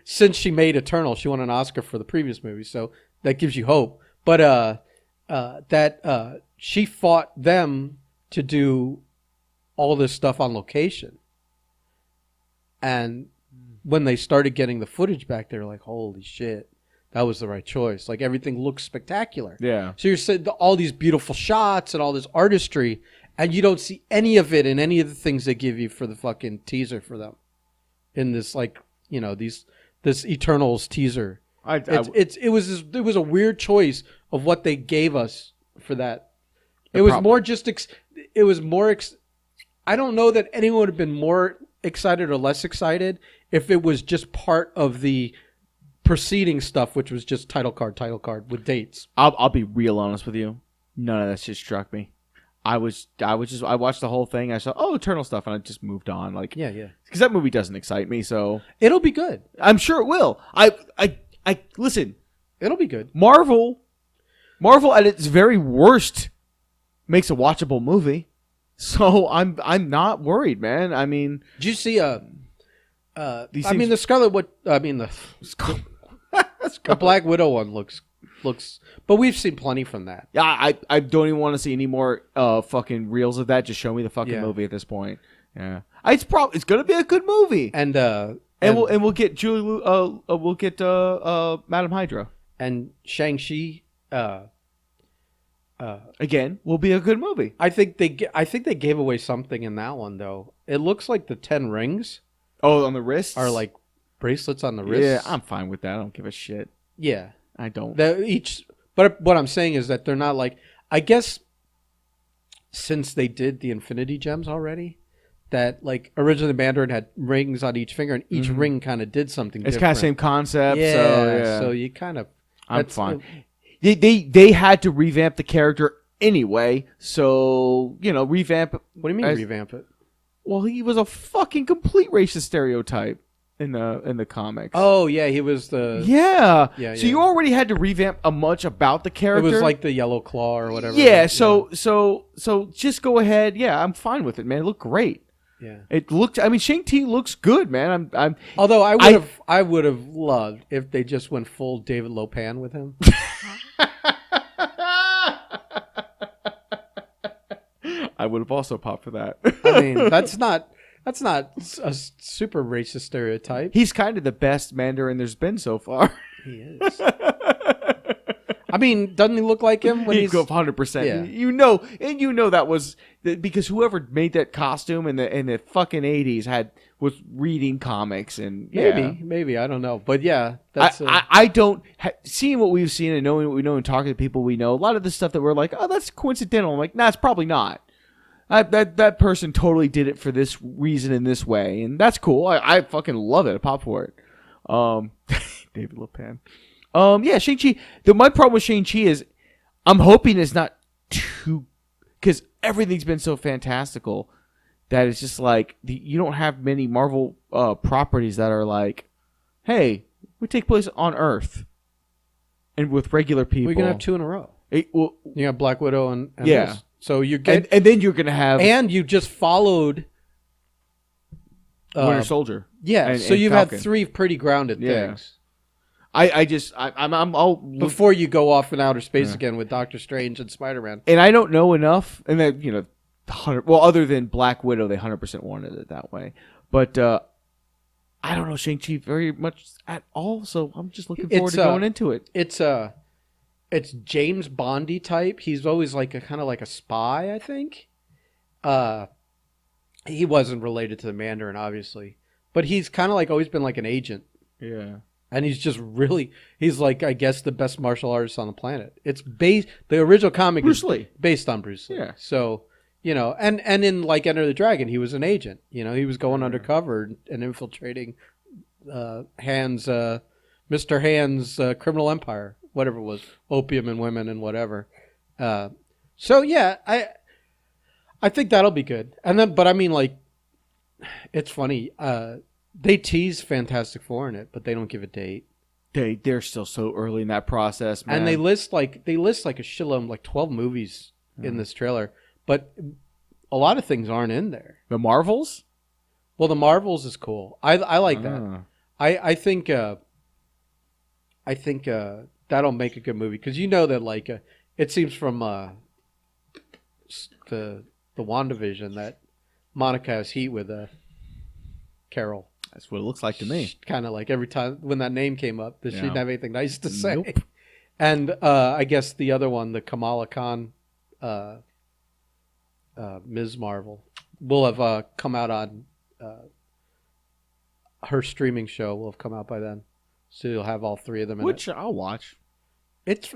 since she made Eternal, she won an Oscar for the previous movie, so that gives you hope. But she fought them to do all this stuff on location, and when they started getting the footage back, they were like, "Holy shit, that was the right choice!" Like everything looks spectacular. Yeah. So you're saying all these beautiful shots and all this artistry, and you don't see any of it in any of the things they give you for the fucking teaser for them. In this, like, you know, this Eternals teaser, it was a weird choice of what they gave us for that. It was more just. I don't know that anyone would have been more excited or less excited if it was just part of the preceding stuff, which was just title card with dates. I'll be real honest with you. None of that shit struck me. I watched the whole thing. I saw Eternal stuff, and I just moved on. Like, Yeah, because that movie doesn't excite me. So it'll be good. I'm sure it will. I listen. It'll be good. Marvel at its very worst makes a watchable movie. So I'm not worried, man. I mean, did you see the Black Widow one looks, but we've seen plenty from that. Yeah, I don't even want to see any more fucking reels of that. Just show me the fucking movie at this point. Yeah, it's gonna be a good movie. And we'll get Madam Hydra and Shang-Chi. Again, will be a good movie. I think they gave away something in that one though. It looks like the 10 rings. Oh, on the wrists are like bracelets on the wrists. Yeah, I'm fine with that. I don't give a shit. Yeah, I don't. But what I'm saying is that they're not like. I guess since they did the Infinity Gems already, that like originally Mandarin had rings on each finger, and each ring kind of did something. It's different. kind of same concept. Yeah, so you kind of. I'm fine. They had to revamp the character anyway, so revamp. What do you mean revamp it? Well, he was a fucking complete racist stereotype in the comics. Oh yeah, he was the yeah. So you already had to revamp a much about the character. It was like the Yellow Claw or whatever. Yeah. So just go ahead. Yeah, I'm fine with it, man. It looked great. Yeah. It looked. I mean, Shang-Chi looks good, man. Although I would have loved if they just went full David Lopan with him. I would have also popped for that. I mean, that's not a super racist stereotype. He's kind of the best Mandarin there's been so far. He is. I mean, doesn't he look like him when he's 100%? Yeah. You know that was because whoever made that costume in the fucking 80s was reading comics and maybe I don't know, but yeah, that's I don't seeing what we've seen and knowing what we know and talking to people we know. A lot of the stuff that we're like, oh, that's coincidental. I'm like, nah, it's probably not. That person totally did it for this reason in this way, and that's cool. I fucking love it. I pop for it. David Lopan. Yeah, Shang-Chi. My problem with Shang-Chi is I'm hoping it's not too... Because everything's been so fantastical that it's just like... you don't have many Marvel properties that are like, hey, we take place on Earth. And with regular people. We're going to have 2 in a row. You got Black Widow and yeah. This. So you get... And then you're going to have... And you just followed... Winter Soldier. Yeah, so you've had 3 pretty grounded things. I'm all before you go off in outer space again with Doctor Strange and Spider-Man. And I don't know enough, and that other than Black Widow, they 100% wanted it that way. But I don't know Shang-Chi very much at all, so I'm just looking forward to going into it. It's James Bondy type. He's always like a kind of like a spy, I think. He wasn't related to the Mandarin, obviously, but he's kind of like always been like an agent. Yeah. And he's like, I guess, the best martial artist on the planet. It's the original comic Bruce Lee. Based on Bruce Lee. Yeah. So, and in like Enter the Dragon, he was an agent. He was going undercover and infiltrating Mr. Hand's criminal empire, whatever it was, opium and women and whatever. So yeah, I think that'll be good. And then, but I mean, like, it's funny. They tease Fantastic Four in it, but they don't give a date. They're still so early in that process, man. And they list like a shitload, like 12 movies in this trailer, but a lot of things aren't in there. The Marvels? Well, the Marvels is cool. I like that. I think that'll make a good movie because that like it seems from the WandaVision that Monica has heat with Carol. That's what it looks like to me. Kind of like every time when that name came up, that she didn't have anything nice to say. Nope. And I guess the other one, the Kamala Khan, Ms. Marvel, will have come out on her streaming show. Will have come out by then, so you'll have all 3 of them in Which it. I'll watch. It's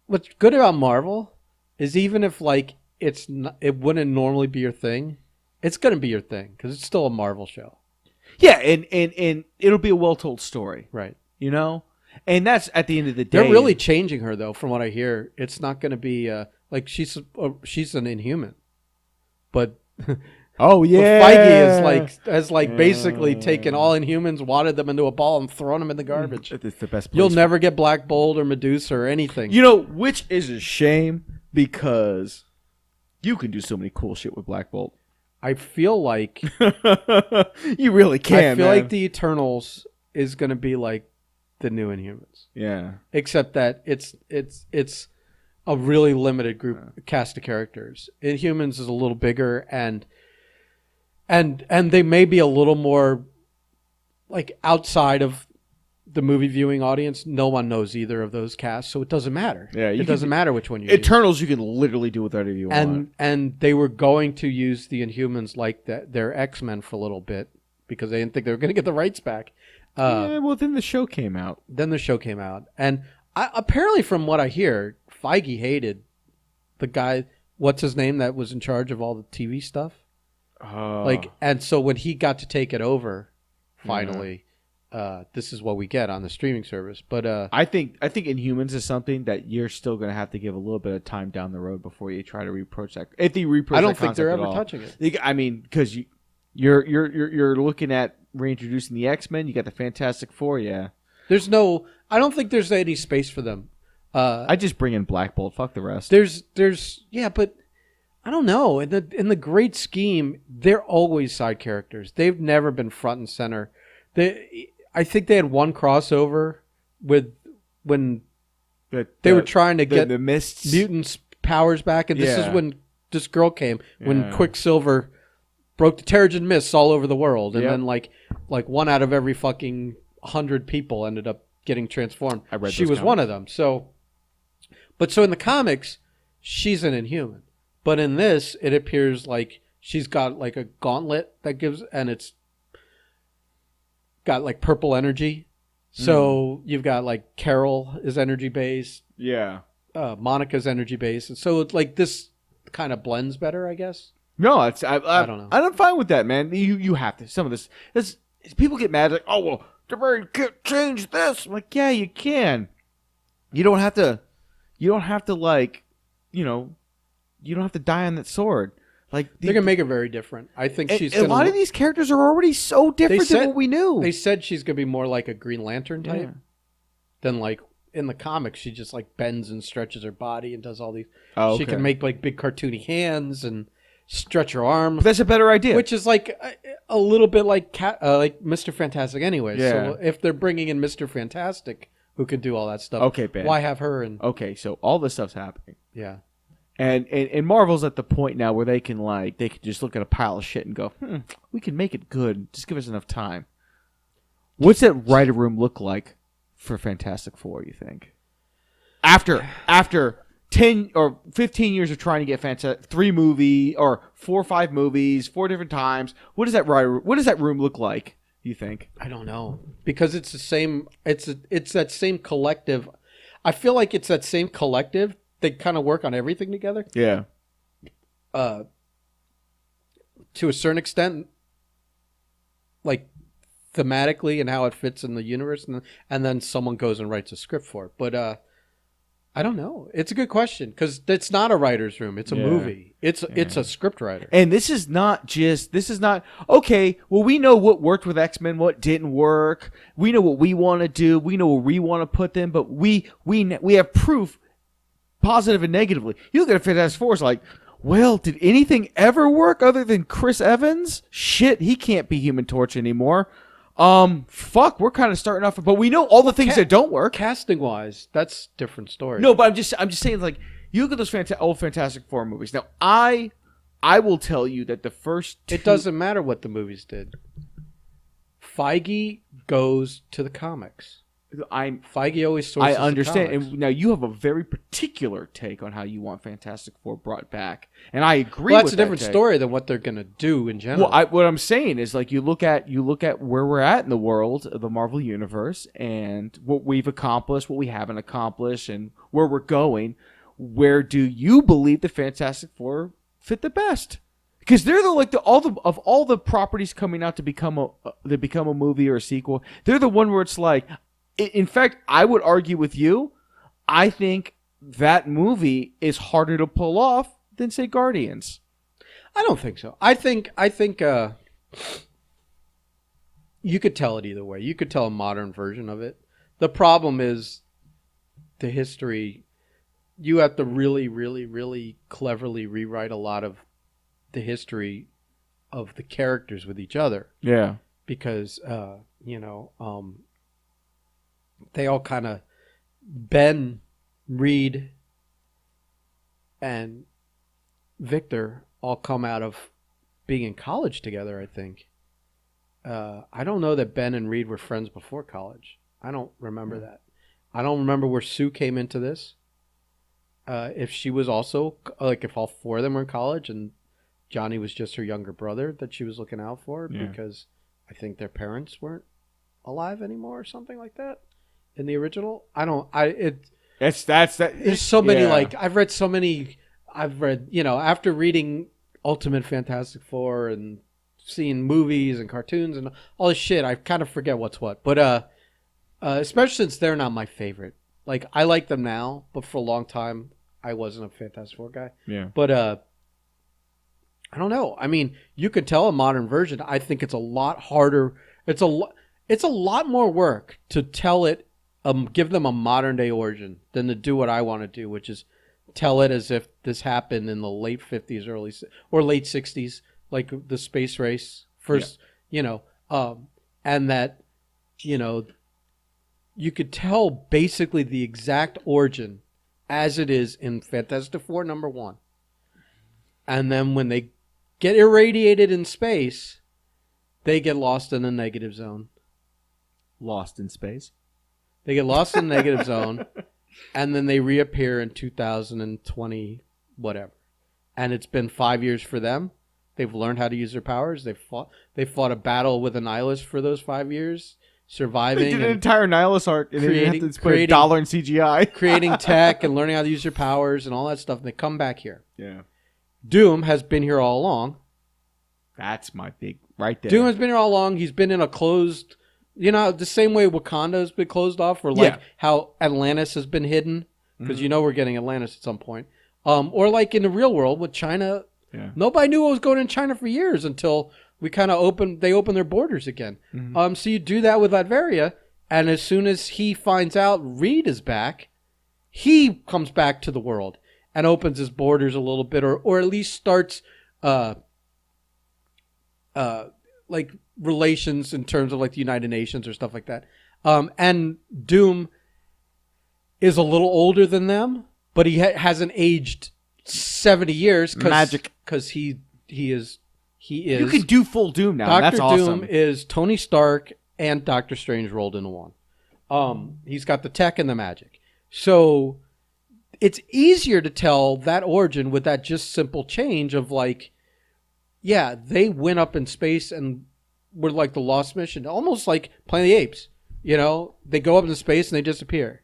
what's good about Marvel is even if like it wouldn't normally be your thing. It's going to be your thing because it's still a Marvel show. Yeah, and it'll be a well-told story. Right. You know? And that's at the end of the day. They're really changing her, though, from what I hear. It's not going to be like she's an Inhuman. But oh, yeah. But Feige has basically taken all Inhumans, wadded them into a ball, and thrown them in the garbage. It's the best place. You'll never get Black Bolt or Medusa or anything. You know, which is a shame because you can do so many cool shit with Black Bolt. I feel like you really can. I feel like the Eternals is going to be like the new Inhumans. Yeah. Except that it's a really limited cast of characters. Inhumans is a little bigger and they may be a little more like outside of the movie viewing audience. No one knows either of those casts, so it doesn't matter. Yeah, it doesn't matter which one you Eternals use. You can literally do whatever you want. And they were going to use the Inhumans like their X-Men for a little bit because they didn't think they were going to get the rights back. Well, then the show came out. And apparently from what I hear, Feige hated the guy, what's his name, that was in charge of all the TV stuff. And so when he got to take it over, finally, this is what we get on the streaming service. But I think Inhumans is something that you're still going to have to give a little bit of time down the road before you try to reapproach that. If you reapproach, I don't think they're ever touching it. I mean, because you're looking at reintroducing the X-Men. You got the Fantastic Four. Yeah, I don't think there's any space for them. I just bring in Black Bolt. Fuck the rest. But I don't know. In the great scheme, they're always side characters. They've never been front and center. I think they had one crossover when they were trying to get the Mists mutants' powers back, and this is when this girl came when Quicksilver broke the Terrigen Mists all over the world, and then like one out of every fucking 100 people ended up getting transformed. She was one of them. So in the comics, she's an Inhuman, but in this, it appears like she's got like a gauntlet that gives, and it's got like purple energy. So you've got like Carol is energy based. Yeah. Monica's energy based. And so it's like this kind of blends better, I guess. No, I don't know. I'm fine with that, man. You have to. Some of this people get mad like, oh well, you can't change this. I'm like, yeah, you can. You don't have to like, you don't have to die on that sword. Like they're gonna make it very different. I think a lot of these characters are already so different than what we knew. They said she's gonna be more like a Green Lantern type than like in the comics. She just like bends and stretches her body and does all these. Oh, okay. She can make like big cartoony hands and stretch her arms. But that's a better idea. Which is like a little bit like Mr. Fantastic, anyway. Yeah. So if they're bringing in Mr. Fantastic, who can do all that stuff, okay, Ben. Why have her? Okay, so all this stuff's happening. Yeah. And Marvel's at the point now where they can just look at a pile of shit and go, we can make it good. Just give us enough time. What's that writer room look like for Fantastic Four, you think? After 10 or 15 years of trying to get 4 or 5 movies, 4 different times, what does that room look like, you think? I don't know. Because it's the same it's that same collective. I feel like it's that same collective. They kind of work on everything together. Yeah. To a certain extent, like thematically and how it fits in the universe, and then someone goes and writes a script for it. But I don't know. It's a good question because it's not a writer's room. It's a movie. It's a script writer. And this is not okay. Well, we know what worked with X-Men, what didn't work. We know what we want to do. We know where we want to put them. But we have proof. Positive and negatively. You look at a Fantastic Four, it's like, well, did anything ever work other than Chris Evans? Shit, he can't be Human Torch anymore. Fuck, we're kind of starting off, but we know all the things that don't work. Casting wise, that's a different story. No, but I'm just saying, like, you look at those old Fantastic Four movies. Now, I will tell you that the first It doesn't matter what the movies did. Feige goes to the comics. Feige always sources. I understand, and now you have a very particular take on how you want Fantastic Four brought back, and I agree. Well, that's a different story than what they're going to do in general. Well, what I'm saying is, like, you look at where we're at in the world of the Marvel Universe, and what we've accomplished, what we haven't accomplished, and where we're going. Where do you believe the Fantastic Four fit the best? Because they're all the properties coming out to become a movie or a sequel. They're the one where it's like, in fact, I would argue with you. I think that movie is harder to pull off than, say, Guardians. I don't think so. I think you could tell it either way. You could tell a modern version of it. The problem is the history. You have to really, really, really cleverly rewrite a lot of the history of the characters with each other. Yeah. Because, they all kind of, Ben, Reed, and Victor all come out of being in college together, I think. I don't know that Ben and Reed were friends before college. I don't remember that. I don't remember where Sue came into this. If she was also, if all four of them were in college and Johnny was just her younger brother that she was looking out for because I think their parents weren't alive anymore or something like that in the original. There's so many, I've read, after reading Ultimate Fantastic Four and seeing movies and cartoons and all this shit, I kind of forget what's what. But especially since they're not my favorite. Like, I like them now, but for a long time, I wasn't a Fantastic Four guy. Yeah. But I don't know. I mean, you could tell a modern version. I think it's a lot harder. It's a lot more work to tell it, give them a modern day origin than to do what I want to do, which is tell it as if this happened in the late 50s, or late 60s, like the space race first, and that, you could tell basically the exact origin as it is in Fantastic Four #1. And then when they get irradiated in space, they get lost in the negative zone. Lost in space? They get lost in the negative zone, and then they reappear in 2020, whatever. And it's been 5 years for them. They've learned how to use their powers. They fought a battle with a nihilist for those 5 years, surviving. They did an entire nihilist arc, and they have to put $1 in CGI. Creating tech and learning how to use their powers and all that stuff. And they come back here. Yeah. Doom has been here all along. That's my big right there. Doom has been here all along. He's been in a closed, the same way Wakanda has been closed off, or how Atlantis has been hidden, because we're getting Atlantis at some point. Or like in the real world with China, nobody knew what was going on in China for years until we kind of they opened their borders again. Mm-hmm. So you do that with Latveria, and as soon as he finds out Reed is back, he comes back to the world and opens his borders a little bit, or at least starts like relations in terms of like the United Nations or stuff like that. And Doom is a little older than them, but he hasn't aged 70 years. Magic. Because he is. You can do full Doom now. That's awesome. Doom is Tony Stark and Doctor Strange rolled into one. He's got the tech and the magic. So it's easier to tell that origin with that just simple change of like, they went up in space and were like the Lost Mission, almost like Planet of the Apes. They go up into space and they disappear.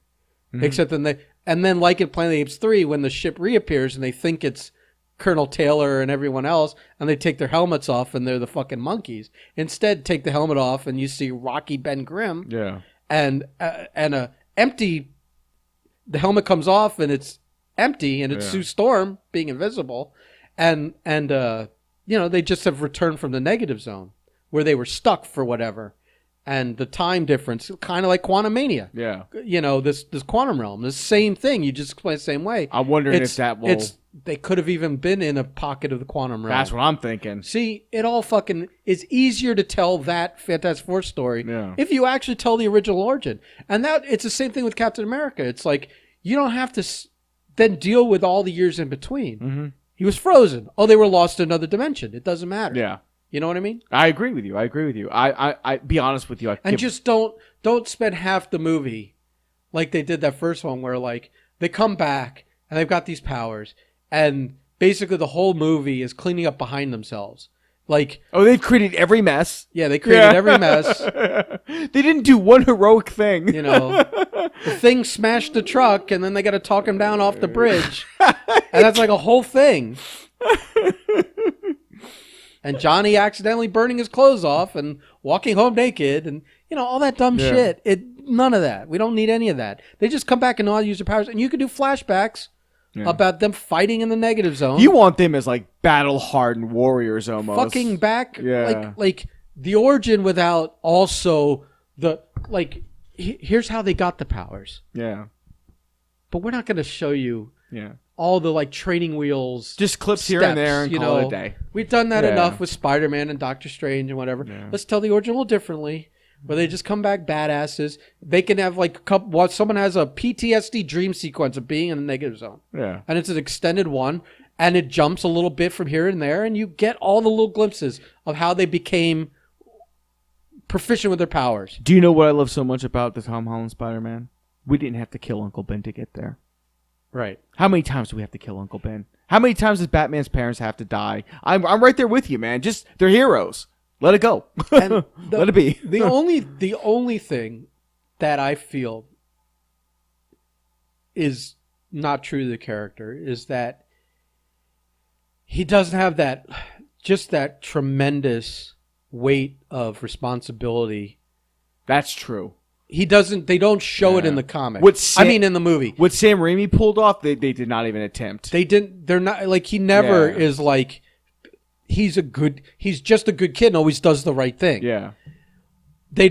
Mm-hmm. Except then like in Planet of the Apes 3, when the ship reappears and they think it's Colonel Taylor and everyone else, and they take their helmets off and they're the fucking monkeys. Instead, take the helmet off and you see Rocky Ben Grimm. Yeah. And empty. The helmet comes off and it's empty, and it's Sue Storm being invisible, and they just have returned from the negative zone where they were stuck for whatever, and the time difference, kind of like Quantum Mania. Yeah. This quantum realm, the same thing. You just explain it the same way. I'm wondering if that will. They could have even been in a pocket of the quantum realm. That's what I'm thinking. See, it all fucking is easier to tell that Fantastic Four story if you actually tell the original origin. And that it's the same thing with Captain America. It's like you don't have to then deal with all the years in between. Mm-hmm. He was frozen. Oh, they were lost in another dimension. It doesn't matter. Yeah. You know what I mean? I agree with you. I be honest with you. Just don't spend half the movie like they did that first one where like they come back and they've got these powers. And basically the whole movie is cleaning up behind themselves. Like, they've created every mess. Yeah, they created every mess. They didn't do one heroic thing. The Thing smashed the truck, and then they got to talk him down off the bridge. And that's like a whole thing. and Johnny accidentally burning his clothes off and walking home naked and, all that dumb shit. None of that. We don't need any of that. They just come back and know how to use their powers. And you can do flashbacks about them fighting in the negative zone. You want them as like battle-hardened warriors almost. Fucking back. Like the origin without also the, here's how they got the powers. Yeah. But we're not going to show you Yeah. all the training wheels. Just clips steps, here and there and call it a day. We've done that enough with Spider-Man and Doctor Strange and whatever. Yeah. Let's tell the origin a little differently, where they just come back badasses. They can have someone has a PTSD dream sequence of being in the negative zone. Yeah. And it's an extended one, and it jumps a little bit from here and there, and you get all the little glimpses of how they became proficient with their powers. Do you know what I love so much about the Tom Holland Spider-Man? We didn't have to kill Uncle Ben to get there. Right. How many times do we have to kill Uncle Ben? How many times does Batman's parents have to die? I'm right there with you, man. Just they're heroes. Let it go. Let it be. the only thing that I feel is not true to the character is that he doesn't have that tremendous weight of responsibility. That's true. He doesn't. They don't show it in the comic. In the movie. What Sam Raimi pulled off, they did not even attempt. They didn't. They're not he never is like. He's just a good kid and always does the right thing. Yeah. They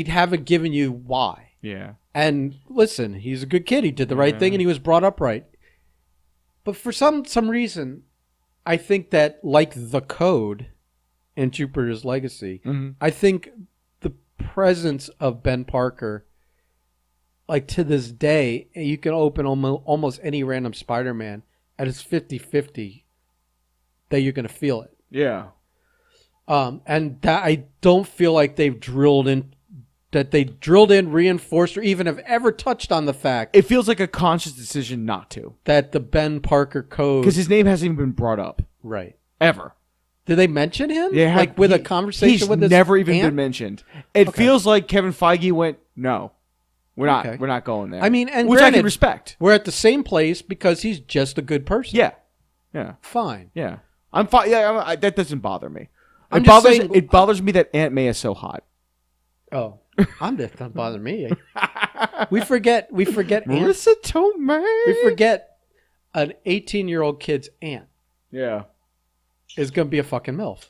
haven't given you why. Yeah. And listen, he's a good kid. He did the right thing and he was brought up right. But for some reason, I think that like the Code in Jupiter's Legacy, I think the presence of Ben Parker, like to this day, you can open almost any random Spider-Man and it's 50-50 that you're going to feel it. Yeah. And that I don't feel like they've drilled in, reinforced, or even have ever touched on the fact. It feels like a conscious decision not to. That the Ben Parker Code. Because his name hasn't even been brought up. Right. Ever. Did they mention him? Yeah, a conversation with his never even aunt? been mentioned. It feels like Kevin Feige went, no, we're not. Okay. We're not going there. I mean, and which granted, I can respect. We're at the same place because he's just a good person. Yeah. Yeah. Fine. Yeah. I'm fine. Yeah, that doesn't bother me. It bothers me that Aunt May is so hot. Oh, that doesn't bother me. We forget Marissa Tomei. We forget an 18-year-old kid's aunt. Yeah. Is going to be a fucking MILF.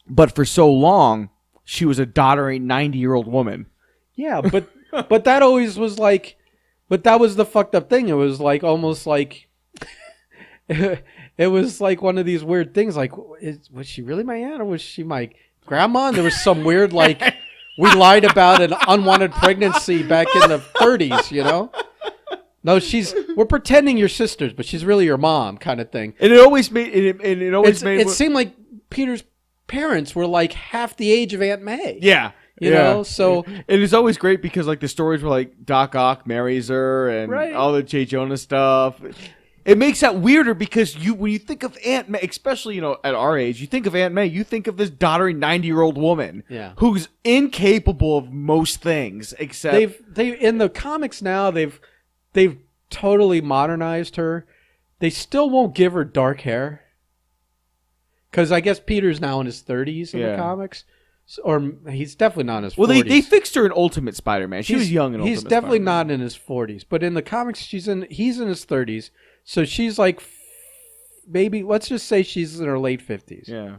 But for so long, she was a doddering 90-year-old woman. Yeah, but that always was like, but that was the fucked up thing. It was like almost like, it was like one of these weird things. Like, was she really my aunt or was she my grandma? And there was some weird like, we lied about an unwanted pregnancy back in the 30s, No, we're pretending you're sisters, but she's really your mom, kind of thing. And it seemed like Peter's parents were like half the age of Aunt May. Yeah. You know, so. And it's always great because like the stories were like Doc Ock marries her and all the J. Jonah stuff. It makes that weirder because when you think of Aunt May, especially, at our age, you think of Aunt May, you think of this doddering 90-year-old woman who's incapable of most things except. They in the comics now, they've totally modernized her. They still won't give her dark hair. Because I guess Peter's now in his 30s in the comics. Or he's definitely not in his 40s. Well, they fixed her in Ultimate Spider-Man. She was young in Ultimate Spider-Man. He's definitely not in his 40s. But in the comics, he's in his 30s. So she's like, maybe, let's just say she's in her late 50s. Yeah.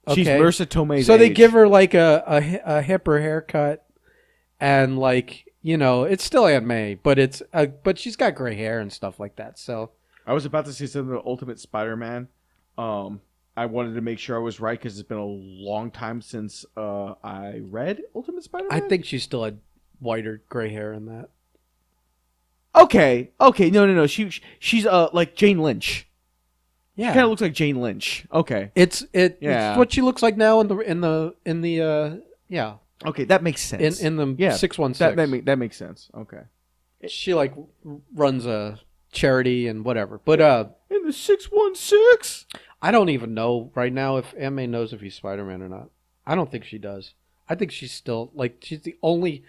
Okay? She's Marissa Tomei's So age. they give her like a hipper haircut. And like, it's still Aunt May. But but she's got gray hair and stuff like that. So I was about to say something about Ultimate Spider-Man. I wanted to make sure I was right because it's been a long time since I read Ultimate Spider-Man. I think she still had whiter gray hair in that. Okay, no. She's like Jane Lynch. Yeah, she kind of looks like Jane Lynch. Okay, it's what she looks like now in the yeah. Okay, that makes sense. In the 616. That makes sense. Okay, she like runs a charity and whatever. But in the 616. I don't even know right now if Aunt May knows if he's Spider-Man or not. I don't think she does. I think she's still like she's the only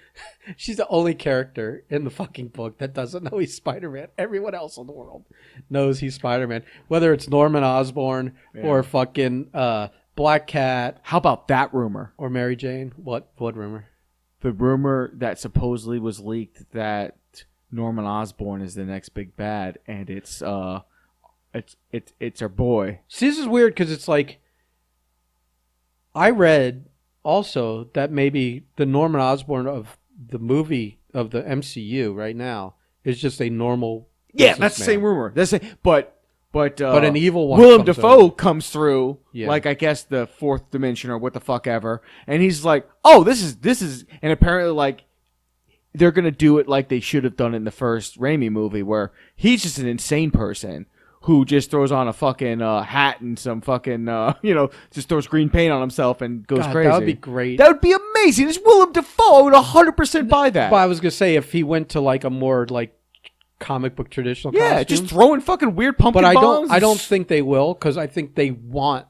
character in the fucking book that doesn't know he's Spider-Man. Everyone else in the world knows he's Spider-Man. Whether it's Norman Osborn or fucking Black Cat. How about that rumor? Or Mary Jane? What rumor? The rumor that supposedly was leaked that Norman Osborn is the next big bad, and it's our boy. See, this is weird because it's like I read also that maybe the Norman Osborn of the movie of the MCU right now is just a normal. Yeah, that's the same rumor. But an evil one. Willem Dafoe comes through, Yeah. like I guess the fourth dimension or what the fuck ever, and he's like, "Oh, this is," and apparently like they're gonna do it like they should have done in the first Raimi movie, where he's just an insane person who just throws on a fucking hat and some fucking just throws green paint on himself and goes crazy. That would be great. That would be amazing. It's Willem Dafoe. I would 100% buy that. But I was gonna say if he went to like a more like comic book traditional costume. Just throwing fucking weird pumpkin bombs. But I don't think they will because I think they want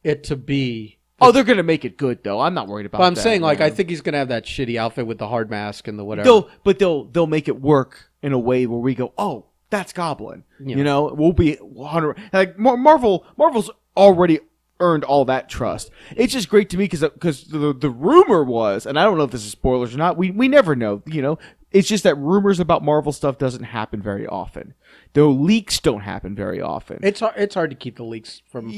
it to be. They're gonna make it good though. I'm not worried about. But I'm that, saying like man. I think he's gonna have that shitty outfit with the hard mask and the whatever. They'll make it work in a way where we go, oh, that's Goblin. Yeah. You know, we'll be 100. Like Marvel's already earned all that trust. It's just great to me because the rumor was, and I don't know if this is spoilers or not. We never know. You know, it's just that rumors about Marvel stuff doesn't happen very often. The leaks don't happen very often. It's hard to keep the leaks from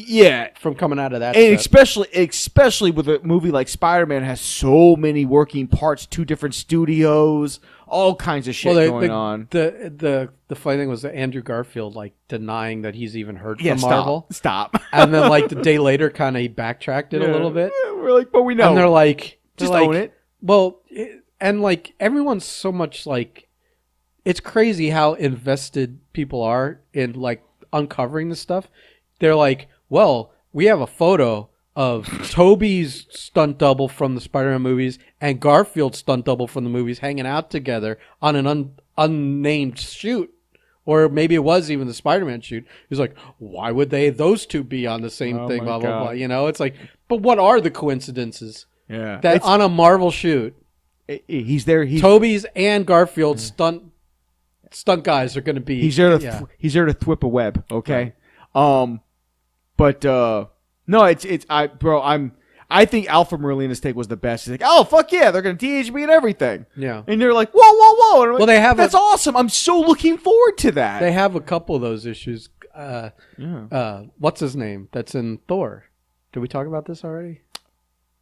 coming out of that. And especially with a movie like Spider-Man has so many working parts, 2 different studios, all kinds of shit going on. The funny thing was that Andrew Garfield like denying that he's even heard from Marvel. Stop. And then like the day later, kind of he backtracked it a little bit. Yeah, we're like, but we know. And they're like, own it. Well, and like everyone's so much like, it's crazy how invested people are in like uncovering this stuff. They're like, well, we have a photo of Tobey's stunt double from the Spider-Man movies and Garfield's stunt double from the movies hanging out together on an unnamed shoot. Or maybe it was even the Spider-Man shoot. He's like, why would those two be on the same thing? Blah, blah, blah. You know, it's like, but what are the coincidences? Yeah. That on a Marvel shoot, he's there. Tobey's and Garfield's stunt guys are going to be. He's there to he's there to thwip a web. Okay. Right. No, I think Alpha Merlina's take was the best. He's like, oh fuck yeah, they're gonna teach me and everything. Yeah. And they're like, whoa. And I'm like, they have that's awesome. I'm so looking forward to that. They have a couple of those issues. What's his name? That's in Thor. Did we talk about this already?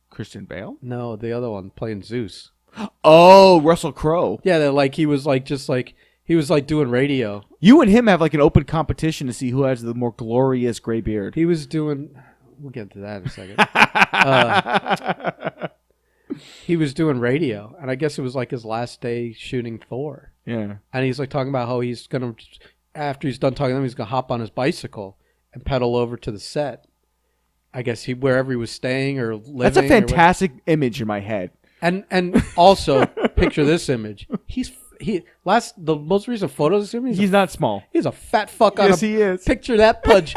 Christian Bale? No, the other one playing Zeus. Oh, Russell Crowe. Yeah, he was doing radio. You and him have like an open competition to see who has the more glorious gray beard. He was doing. We'll get to that in a second. He was doing radio, and I guess it was like his last day shooting Thor. Yeah. And he's like talking about how he's gonna, after he's done talking to them, he's gonna hop on his bicycle and pedal over to the set. I guess wherever he was staying or living. That's a fantastic image in my head. And also picture this image. The most recent photos of him. He's not small. He's a fat fuck on he is. Picture that pudge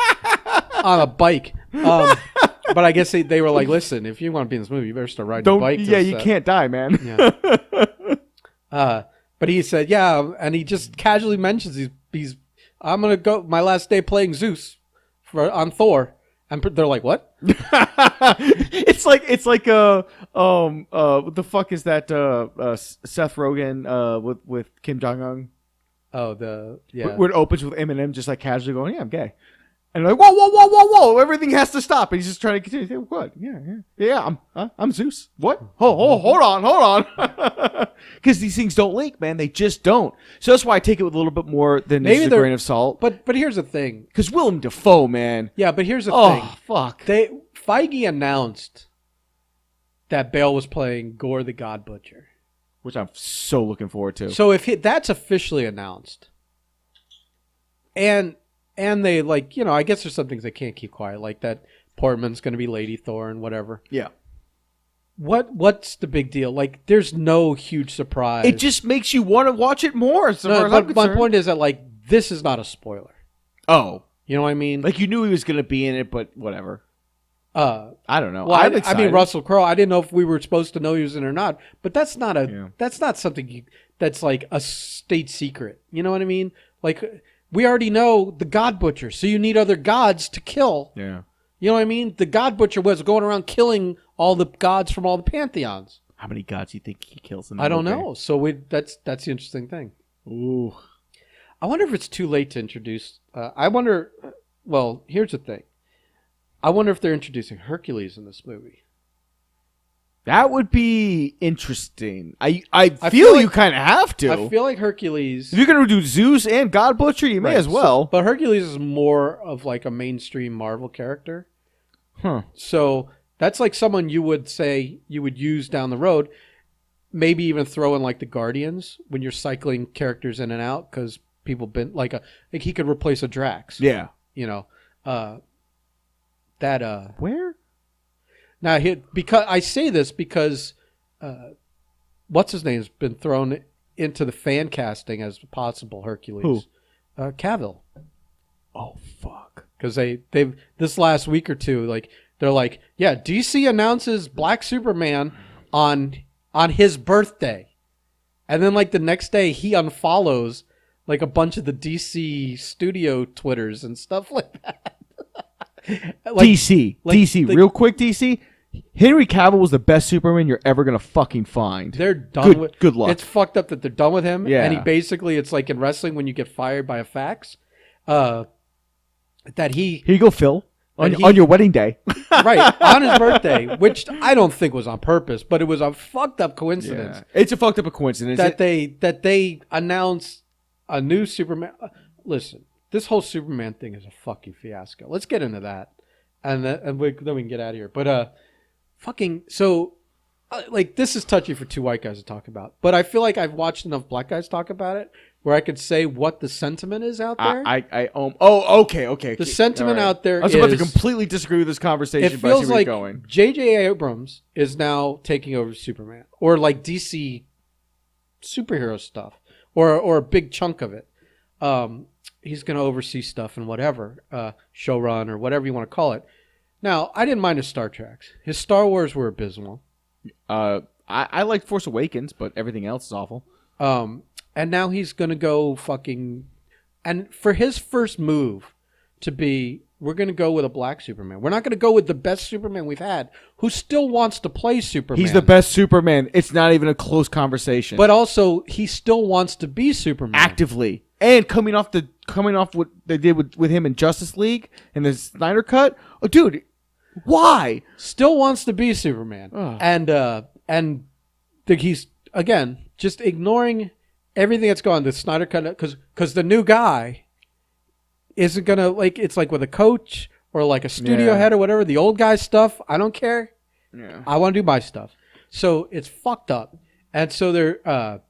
on a bike. But I guess they were like, listen, if you want to be in this movie, you better start riding a bike. Yeah, you can't die, man. Yeah. But he said, yeah, and he just casually mentions he's I'm gonna go my last day playing Zeus on Thor. And they're like, what? it's like what the fuck is that Seth Rogen with Kim Jong-un? Oh, where it opens with Eminem just like casually going, yeah, I'm gay. And they're like, whoa, everything has to stop. And he's just trying to continue. What? Yeah, I'm Zeus. What? Hold on. Because these things don't link, man. They just don't. So that's why I take it with a little bit more than a grain of salt. But here's the thing. Because Willem Dafoe, man. Yeah, but here's the thing. Oh, fuck. Feige announced that Bale was playing Gore the God Butcher. Which I'm so looking forward to. So if that's officially announced, and they like, I guess there's some things they can't keep quiet, like that Portman's going to be Lady Thor and whatever. Yeah. What's the big deal? Like, there's no huge surprise. It just makes you want to watch it more. But my point is that, like, this is not a spoiler. Oh. You know what I mean? Like, you knew he was going to be in it, but whatever. I don't know. Well, I mean, Russell Crowe. I didn't know if we were supposed to know he was in or not, but that's not something that's like a state secret. You know what I mean? Like, we already know the God Butcher, so you need other gods to kill. Yeah. You know what I mean? The God Butcher was going around killing all the gods from all the pantheons. How many gods do you think he kills in the I don't know. So that's the interesting thing. Ooh. I wonder if it's too late to introduce. I wonder. Well, here's the thing. I wonder if they're introducing Hercules in this movie. That would be interesting. I feel you kind of have to. I feel like Hercules. If you're going to do Zeus and God Butcher, you may as well. But Hercules is more of like a mainstream Marvel character. Huh. So that's like someone you would say you would use down the road. Maybe even throw in like the Guardians when you're cycling characters in and out because people been like he could replace a Drax. Yeah. You know. Where? Now, because I say this because what's his name's been thrown into the fan casting as possible Hercules. Who? Cavill. Oh fuck! Because they've this last week or two, like they're like, yeah, DC announces Black Superman on his birthday, and then like the next day he unfollows like a bunch of the DC studio Twitters and stuff like that. Like, DC, real quick, DC. Henry Cavill was the best Superman you're ever gonna fucking find. They're done with. Good luck. It's fucked up that they're done with him. Yeah. And he basically, it's like in wrestling when you get fired by a fax. That he Here you go, Phil. On your wedding day. Right, on his birthday, which I don't think was on purpose, but it was a fucked up coincidence. Yeah. It's a fucked up coincidence. That they announce a new Superman. Listen, this whole Superman thing is a fucking fiasco. Let's get into that. And then we can get out of here. But like this is touchy for two white guys to talk about. But I feel like I've watched enough black guys talk about it where I could say what the sentiment is out there. Okay. The sentiment out there I was about to completely disagree with this conversation. It feels like J.J. Abrams is now taking over Superman or like DC superhero stuff or a big chunk of it. He's going to oversee stuff and whatever, showrun or whatever you want to call it. Now, I didn't mind his Star Treks. His Star Wars were abysmal. I liked Force Awakens, but everything else is awful. And now he's going to go fucking... And for his first move to be, we're going to go with a black Superman. We're not going to go with the best Superman we've had, who still wants to play Superman. He's the best Superman. It's not even a close conversation. But also, he still wants to be Superman. Actively. And coming off what they did with him in Justice League and the Snyder Cut. Oh, dude, why? Still wants to be Superman. Ugh. And he's, again, just ignoring everything that's going on. The Snyder Cut, because the new guy isn't going to, like, it's like with a coach or like a studio head or whatever. The old guy stuff, I don't care. Yeah. I want to do my stuff. So it's fucked up. And so they're...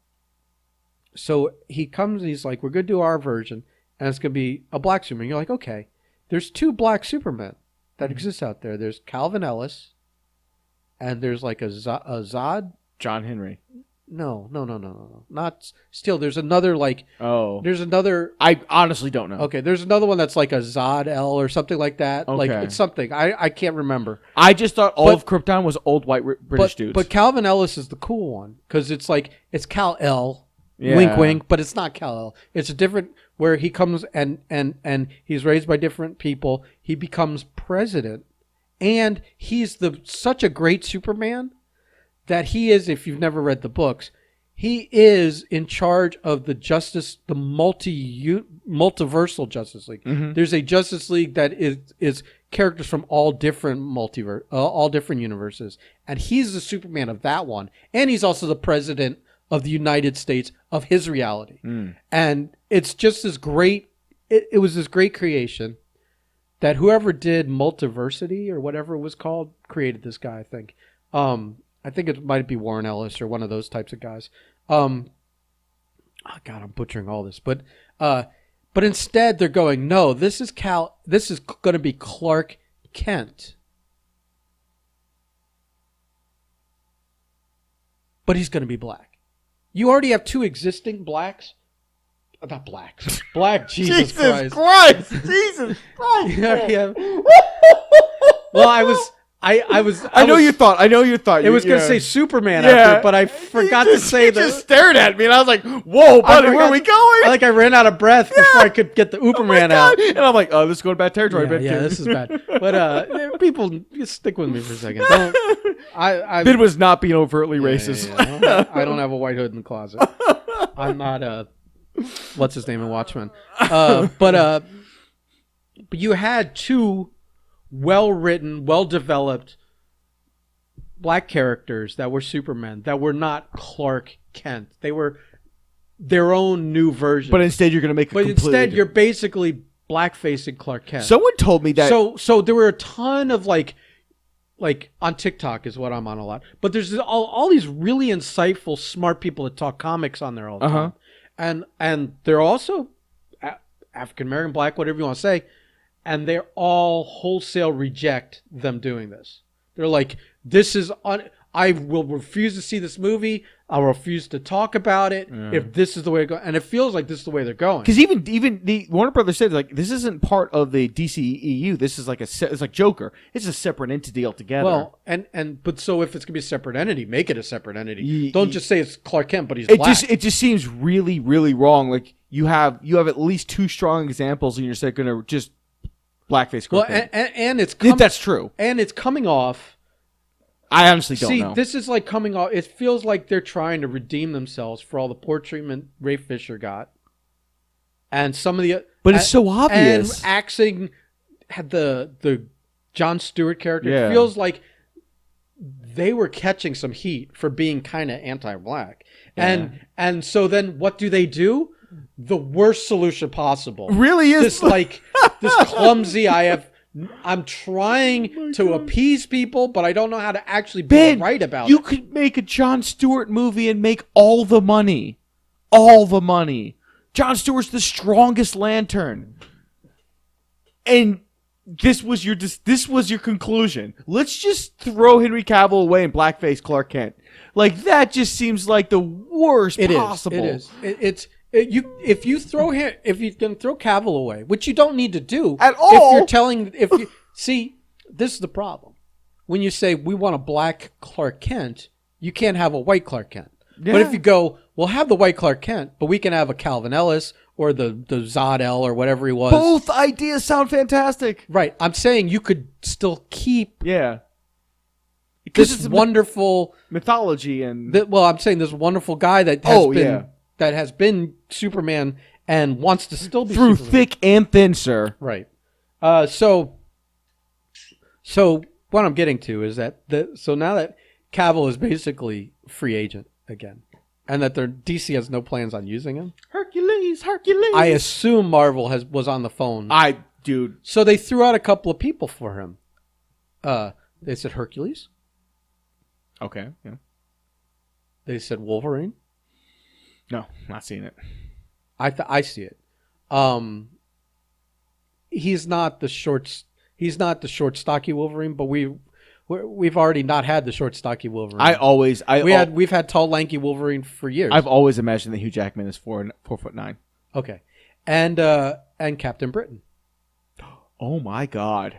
So he comes and he's like, we're going to do our version, and it's going to be a black Superman. You're like, okay, there's two black Supermen that exist out there. There's Calvin Ellis, and there's like a Zod. John Henry. No. Not still. There's another like. Oh. There's another. I honestly don't know. Okay, there's another one that's like a Zod L or something like that. Okay. Like it's something. I can't remember. I just thought all of Krypton was old white British dudes. But Calvin Ellis is the cool one because it's like it's Kal El. Yeah. Wink, wink, but it's not Kal-El. It's a different where he comes and he's raised by different people. He becomes president, and he's such a great Superman that he is. If you've never read the books, he is in charge of the multiversal Justice League. Mm-hmm. There's a Justice League that is characters from all different all different universes, and he's the Superman of that one, and he's also the president of the United States of his reality. And it's just this great, it was this great creation that whoever did Multiversity or whatever it was called created this guy, I think. I think it might be Warren Ellis or one of those types of guys. Oh God, I'm butchering all this. But instead they're going, no, this is going to be Clark Kent. But he's going to be black. You already have two existing blacks. Not blacks. Black, Jesus Christ. Jesus Christ. You already have, Well, I know you thought. It was going to say Superman Yeah. after, but I forgot to say You just stared at me, and I was like, "Whoa, buddy, where are we going?" I ran out of breath before I could get the Uberman out. And I'm like, "Oh, this is going to bad territory." Yeah, this is bad. But people, just stick with me for a second. Ben was not being overtly racist. Yeah. I don't have a white hood in the closet. I'm not what's his name in Watchmen. But you had two well-written, well-developed black characters that were Supermen, that were not Clark Kent. They were their own new version. But instead, you're going to make a completely instead, you're basically black-facing Clark Kent. Someone told me that. So there were a ton of like on TikTok is what I'm on a lot. But there's all these really insightful, smart people that talk comics on there all the time. And they're also African-American, black, whatever you want to say. And they're all wholesale reject them doing this. They're like, this is I will refuse to see this movie. I'll refuse to talk about it if this is the way it goes. And it feels like this is the way they're going. Because even the Warner Brothers said, like, this isn't part of the DCEU. This is like it's like Joker. It's a separate entity altogether. Well, but so if it's gonna be a separate entity, make it a separate entity. Don't just say it's Clark Kent, but he's black. It just seems really, really wrong. Like you have at least two strong examples, and you're just going to just blackface Clark Kent. And it's if that's true, and it's coming off. I honestly don't know. This is like coming off. It feels like they're trying to redeem themselves for all the poor treatment Ray Fisher got, and some of the. But it's so obvious. And axing had the Jon Stewart character. Yeah. It feels like they were catching some heat for being kind of anti-black, and so then what do? The worst solution possible. Really is this clumsy. I'm trying to appease people, but I don't know how to actually be right about it. You could make a Jon Stewart movie and make all the money. All the money. Jon Stewart's the strongest Lantern. And this was your conclusion. Let's just throw Henry Cavill away and blackface Clark Kent. Like, that just seems like the worst possible. It is. If you can throw Cavill away, which you don't need to do at all. See, this is the problem. When you say we want a black Clark Kent, you can't have a white Clark Kent. Yeah. But if you go, we'll have the white Clark Kent, but we can have a Calvin Ellis or the Zod-El or whatever he was. Both ideas sound fantastic. Right. I'm saying you could still keep this wonderful mythology and I'm saying this wonderful guy that has been Superman and wants to still be through Superman. Thick and thin, sir. Right. So what I'm getting to is that now that Cavill is basically free agent again, and that their DC has no plans on using him. Hercules. I assume Marvel was on the phone. Dude. So they threw out a couple of people for him. They said Hercules. Okay. Yeah. They said Wolverine. No, not seeing it. I see it. He's not the short, stocky Wolverine, but we've already not had the short, stocky Wolverine. We've had tall, lanky Wolverine for years. I've always imagined that Hugh Jackman is 4'9". Okay, and Captain Britain. Oh my God.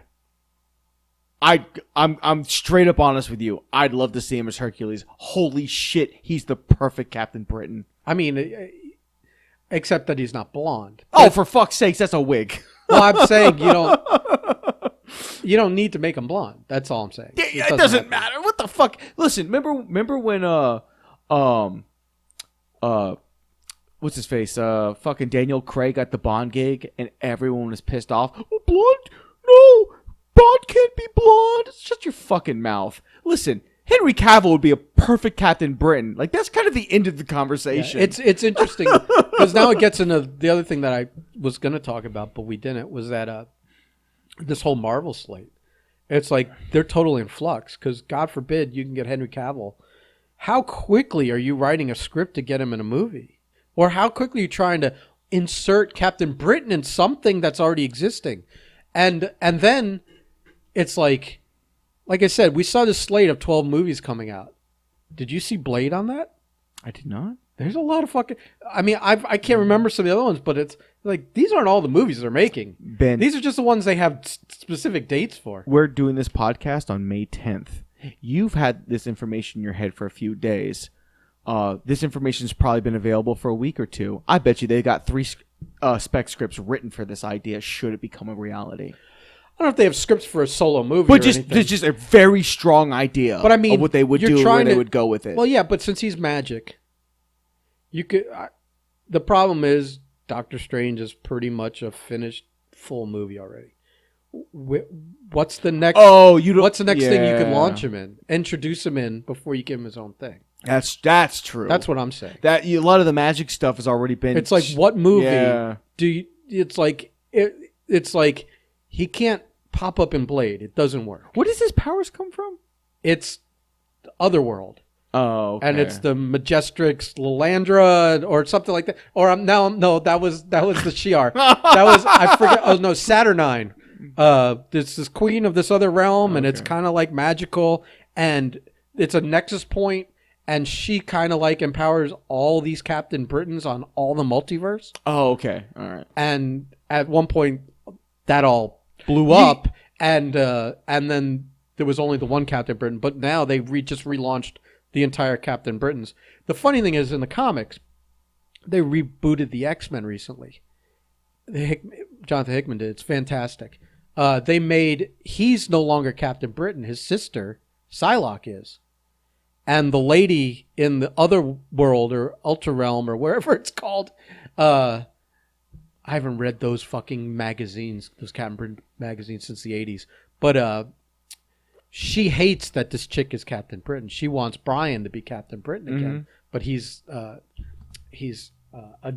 I'm straight up honest with you. I'd love to see him as Hercules. Holy shit, he's the perfect Captain Britain. I mean, except that he's not blonde. Oh, for fuck's sakes, that's a wig. Well, I'm saying you don't need to make him blonde. That's all I'm saying. It doesn't matter. What the fuck? Listen, remember when what's his face? Fucking Daniel Craig got the Bond gig and everyone was pissed off. Oh, blonde? No, Bond can't be blonde. Shut your fucking mouth. Listen, Henry Cavill would be a perfect Captain Britain. Like, that's kind of the end of the conversation. Yeah, it's interesting because now it gets into the other thing that I was going to talk about, but we didn't, was that this whole Marvel slate. It's like they're totally in flux because, God forbid, you can get Henry Cavill. How quickly are you writing a script to get him in a movie? Or how quickly are you trying to insert Captain Britain in something that's already existing? And then it's like I said, we saw this slate of 12 movies coming out. Did you see Blade on that? I did not. There's a lot of fucking. I mean, I can't remember some of the other ones, but it's like these aren't all the movies they're making. Ben, these are just the ones they have specific dates for. We're doing this podcast on May 10th. You've had this information in your head for a few days. This information's probably been available for a week or two. I bet you they got 3 spec scripts written for this idea. Should it become a reality? I don't know if they have scripts for a solo movie, but there's just a very strong idea. But I mean, of what they would do, where they would go with it. Well, yeah, but since he's magic. You could. The problem is Doctor Strange is pretty much a finished full movie already. What's the next? What's the next thing you could launch him in? Introduce him in before you give him his own thing. That's true. That's what I'm saying. A lot of the magic stuff has already been. It's like what movie do you? It's like he can't pop up in Blade. It doesn't work. Where does his powers come from? It's the Otherworld. Oh, okay. And it's the Majestrix Lilandra or something like that. Or that was the Shi'ar. I forget. Oh no, Saturnine. This is queen of this other realm, and it's kind of like magical, and it's a nexus point, and she kind of like empowers all these Captain Britons on all the multiverse. Oh, okay, all right. And at one point, that all blew up, and then there was only the one Captain Britain. But now they just relaunched the entire Captain Britons. The funny thing is, in the comics, they rebooted the X-Men recently. Jonathan Hickman did. It's fantastic. He's no longer Captain Britain. His sister, Psylocke, is. And the lady in the other world or Ultra Realm or wherever it's called, I haven't read those fucking magazines, those Captain Britain magazines since the 80s. But she hates that this chick is Captain Britain. She wants Brian to be Captain Britain again, but he's a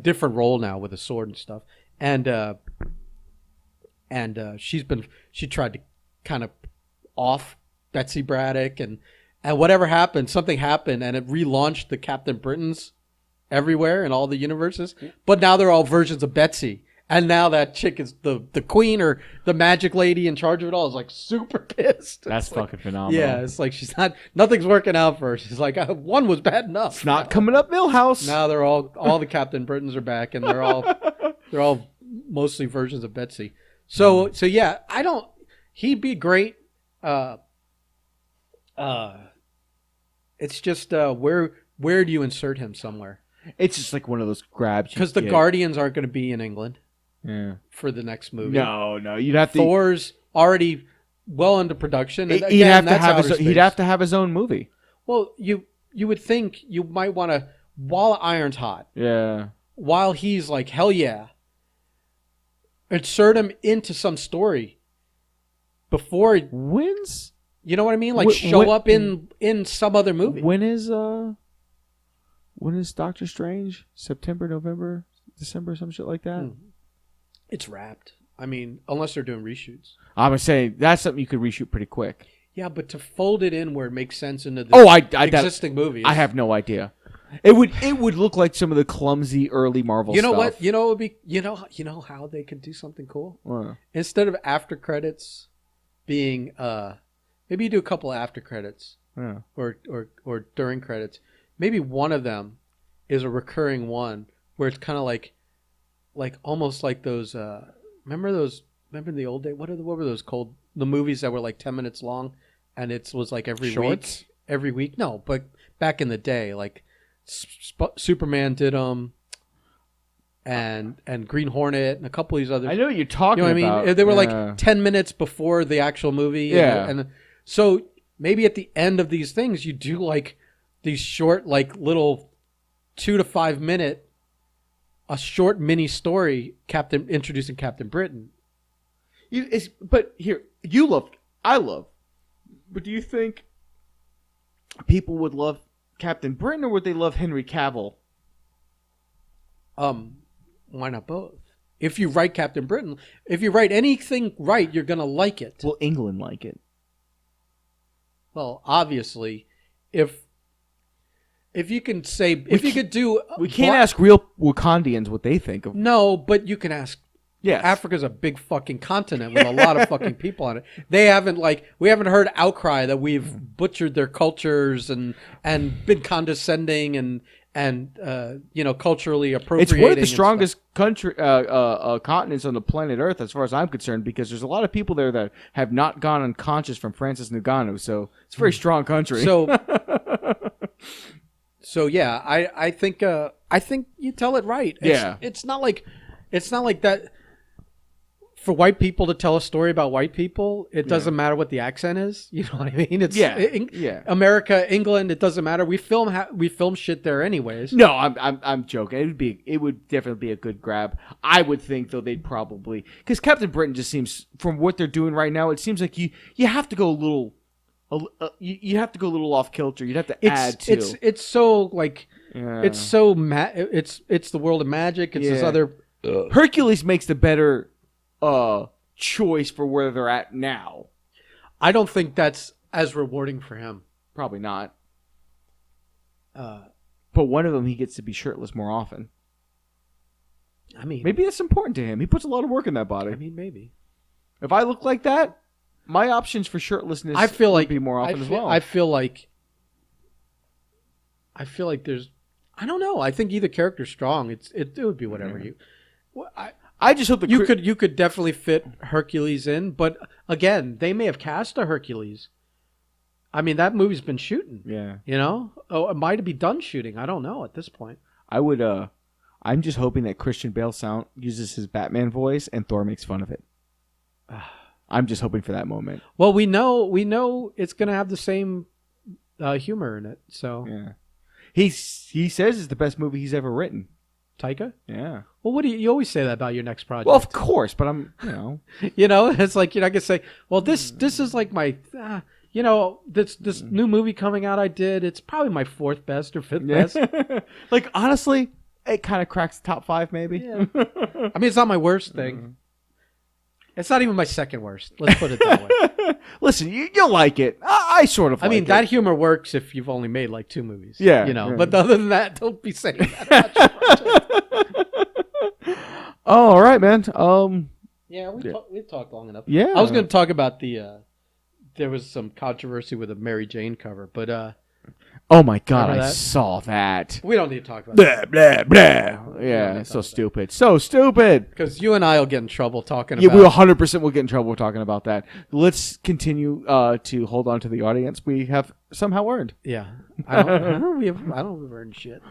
different role now with a sword and stuff. And she tried to kind of off Betsy Braddock and whatever happened, something happened, and it relaunched the Captain Britons everywhere in all the universes. But now they're all versions of Betsy. And now that chick is the queen or the magic lady in charge of it all is like super pissed. That's fucking phenomenal. Yeah, it's like nothing's working out for her. She's like, one was bad enough. It's not coming up Millhouse. Now they're all the Captain Britons are back, and they're all mostly versions of Betsy. So yeah, he'd be great. It's just where do you insert him somewhere? It's just like one of those grabs. Because the Guardians aren't going to be in England. Yeah. For the next movie. No, you'd have to. Thor's already well into production. He'd have to have his own movie. Well, you would think you might want to, while Iron's hot. Yeah. While he's like, hell yeah. Insert him into some story before he wins. You know what I mean? Like show up in some other movie. When is Doctor Strange? September, November, December, some shit like that? It's wrapped. I mean, unless they're doing reshoots. I was saying that's something you could reshoot pretty quick. Yeah, but to fold it in where it makes sense into the existing movies. I have no idea. It would look like some of the clumsy early Marvel stuff. You know what? You know it would be you know how they could do something cool? Instead of after credits being maybe you do a couple of after credits. Yeah. Or during credits. Maybe one of them is a recurring one where it's kind of like almost like those remember in the old day what were those called, the movies that were like 10 minutes long and it was like every week no, but back in the day like Superman did them and Green Hornet and a couple of these others. I know what you're talking about. I mean, they were like 10 minutes before the actual movie. Yeah. And so maybe at the end of these things you do like these short, like little 2 to 5 minute, a short mini story, introducing Captain Britain. But here, I love. But do you think people would love Captain Britain or would they love Henry Cavill? Why not both? If you write Captain Britain, if you write anything right, you're gonna like it. Will England like it? Well, obviously, if you can say, if you could do... We can't ask real Wakandians what they think of... No, but you can ask... Yes. Africa's a big fucking continent with a lot of fucking people on it. We haven't heard outcry that we've butchered their cultures and been condescending and culturally appropriating. It's one of the strongest continents on the planet Earth, as far as I'm concerned, because there's a lot of people there that have not gone unconscious from Francis Ngannou. So it's a very strong country. So yeah, I think you tell it right. It's not like that. For white people to tell a story about white people, it doesn't matter what the accent is. You know what I mean? It's America, England. It doesn't matter. We film shit there anyways. No, I'm joking. It would definitely be a good grab. I would think though they'd probably, because Captain Britain just seems, from what they're doing right now, it seems like you have to go a little. You have to go a little off kilter. You'd have to add to. It's so like it's so it's the world of magic. It's this other Hercules makes the better choice for where they're at now. I don't think that's as rewarding for him. Probably not. But one of them, he gets to be shirtless more often. I mean, maybe that's important to him. He puts a lot of work in that body. I mean, maybe. If I look like that, my options for shirtlessness would be more often as well. I feel like there's. I don't know. I think either character's strong. It would be whatever you. I just hope you could definitely fit Hercules in, but again, they may have cast a Hercules. I mean, that movie's been shooting. Yeah. It might be done shooting. I don't know at this point. I would. I'm just hoping that Christian Bale uses his Batman voice and Thor makes fun of it. I'm just hoping for that moment. Well, we know it's gonna have the same humor in it. So yeah, he says it's the best movie he's ever written. Taika? Yeah. Well, what do you always say that about your next project? Well, of course, but I'm, it's like you're not gonna say, well, this is like my, this new movie coming out I did. It's probably my fourth best or fifth best. Like honestly, it kind of cracks the top 5 maybe. Yeah. I mean, it's not my worst thing. It's not even my second worst. Let's put it that way. Listen, you'll like it. I sort of. I mean, that humor works if you've only made like 2 movies. Yeah, But other than that, don't be saying that. Oh, all right, man. We've talked long enough. Yeah, I was going to talk about there was some controversy with a Mary Jane cover, but oh my God, I saw that. We don't need to talk about that. Blah, blah. Yeah, so stupid. So stupid. Because you and I will get in trouble talking about it. Yeah, we 100% will get in trouble talking about that. Let's continue to hold on to the audience we have somehow earned. Yeah. I don't earn shit.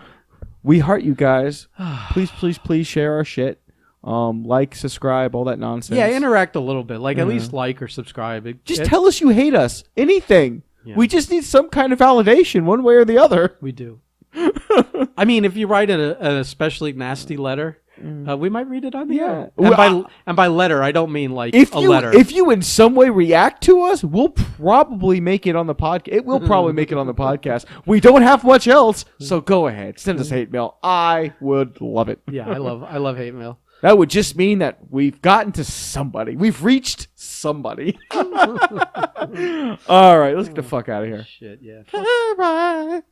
We heart you guys. Please share our shit. Like, subscribe, all that nonsense. Yeah, interact a little bit. Like, at least like or subscribe. Just tell us you hate us. Anything. Yeah. We just need some kind of validation, one way or the other. We do. I mean, if you write an especially nasty letter, we might read it on the air. And by letter, I don't mean like letter. If you in some way react to us, we'll probably make it on the podcast. It will probably make it on the podcast. We don't have much else, so go ahead. Send us hate mail. I would love it. Yeah, I love hate mail. That would just mean that we've gotten to somebody. We've reached somebody. All right, let's get the fuck out of here. Shit, yeah. Bye.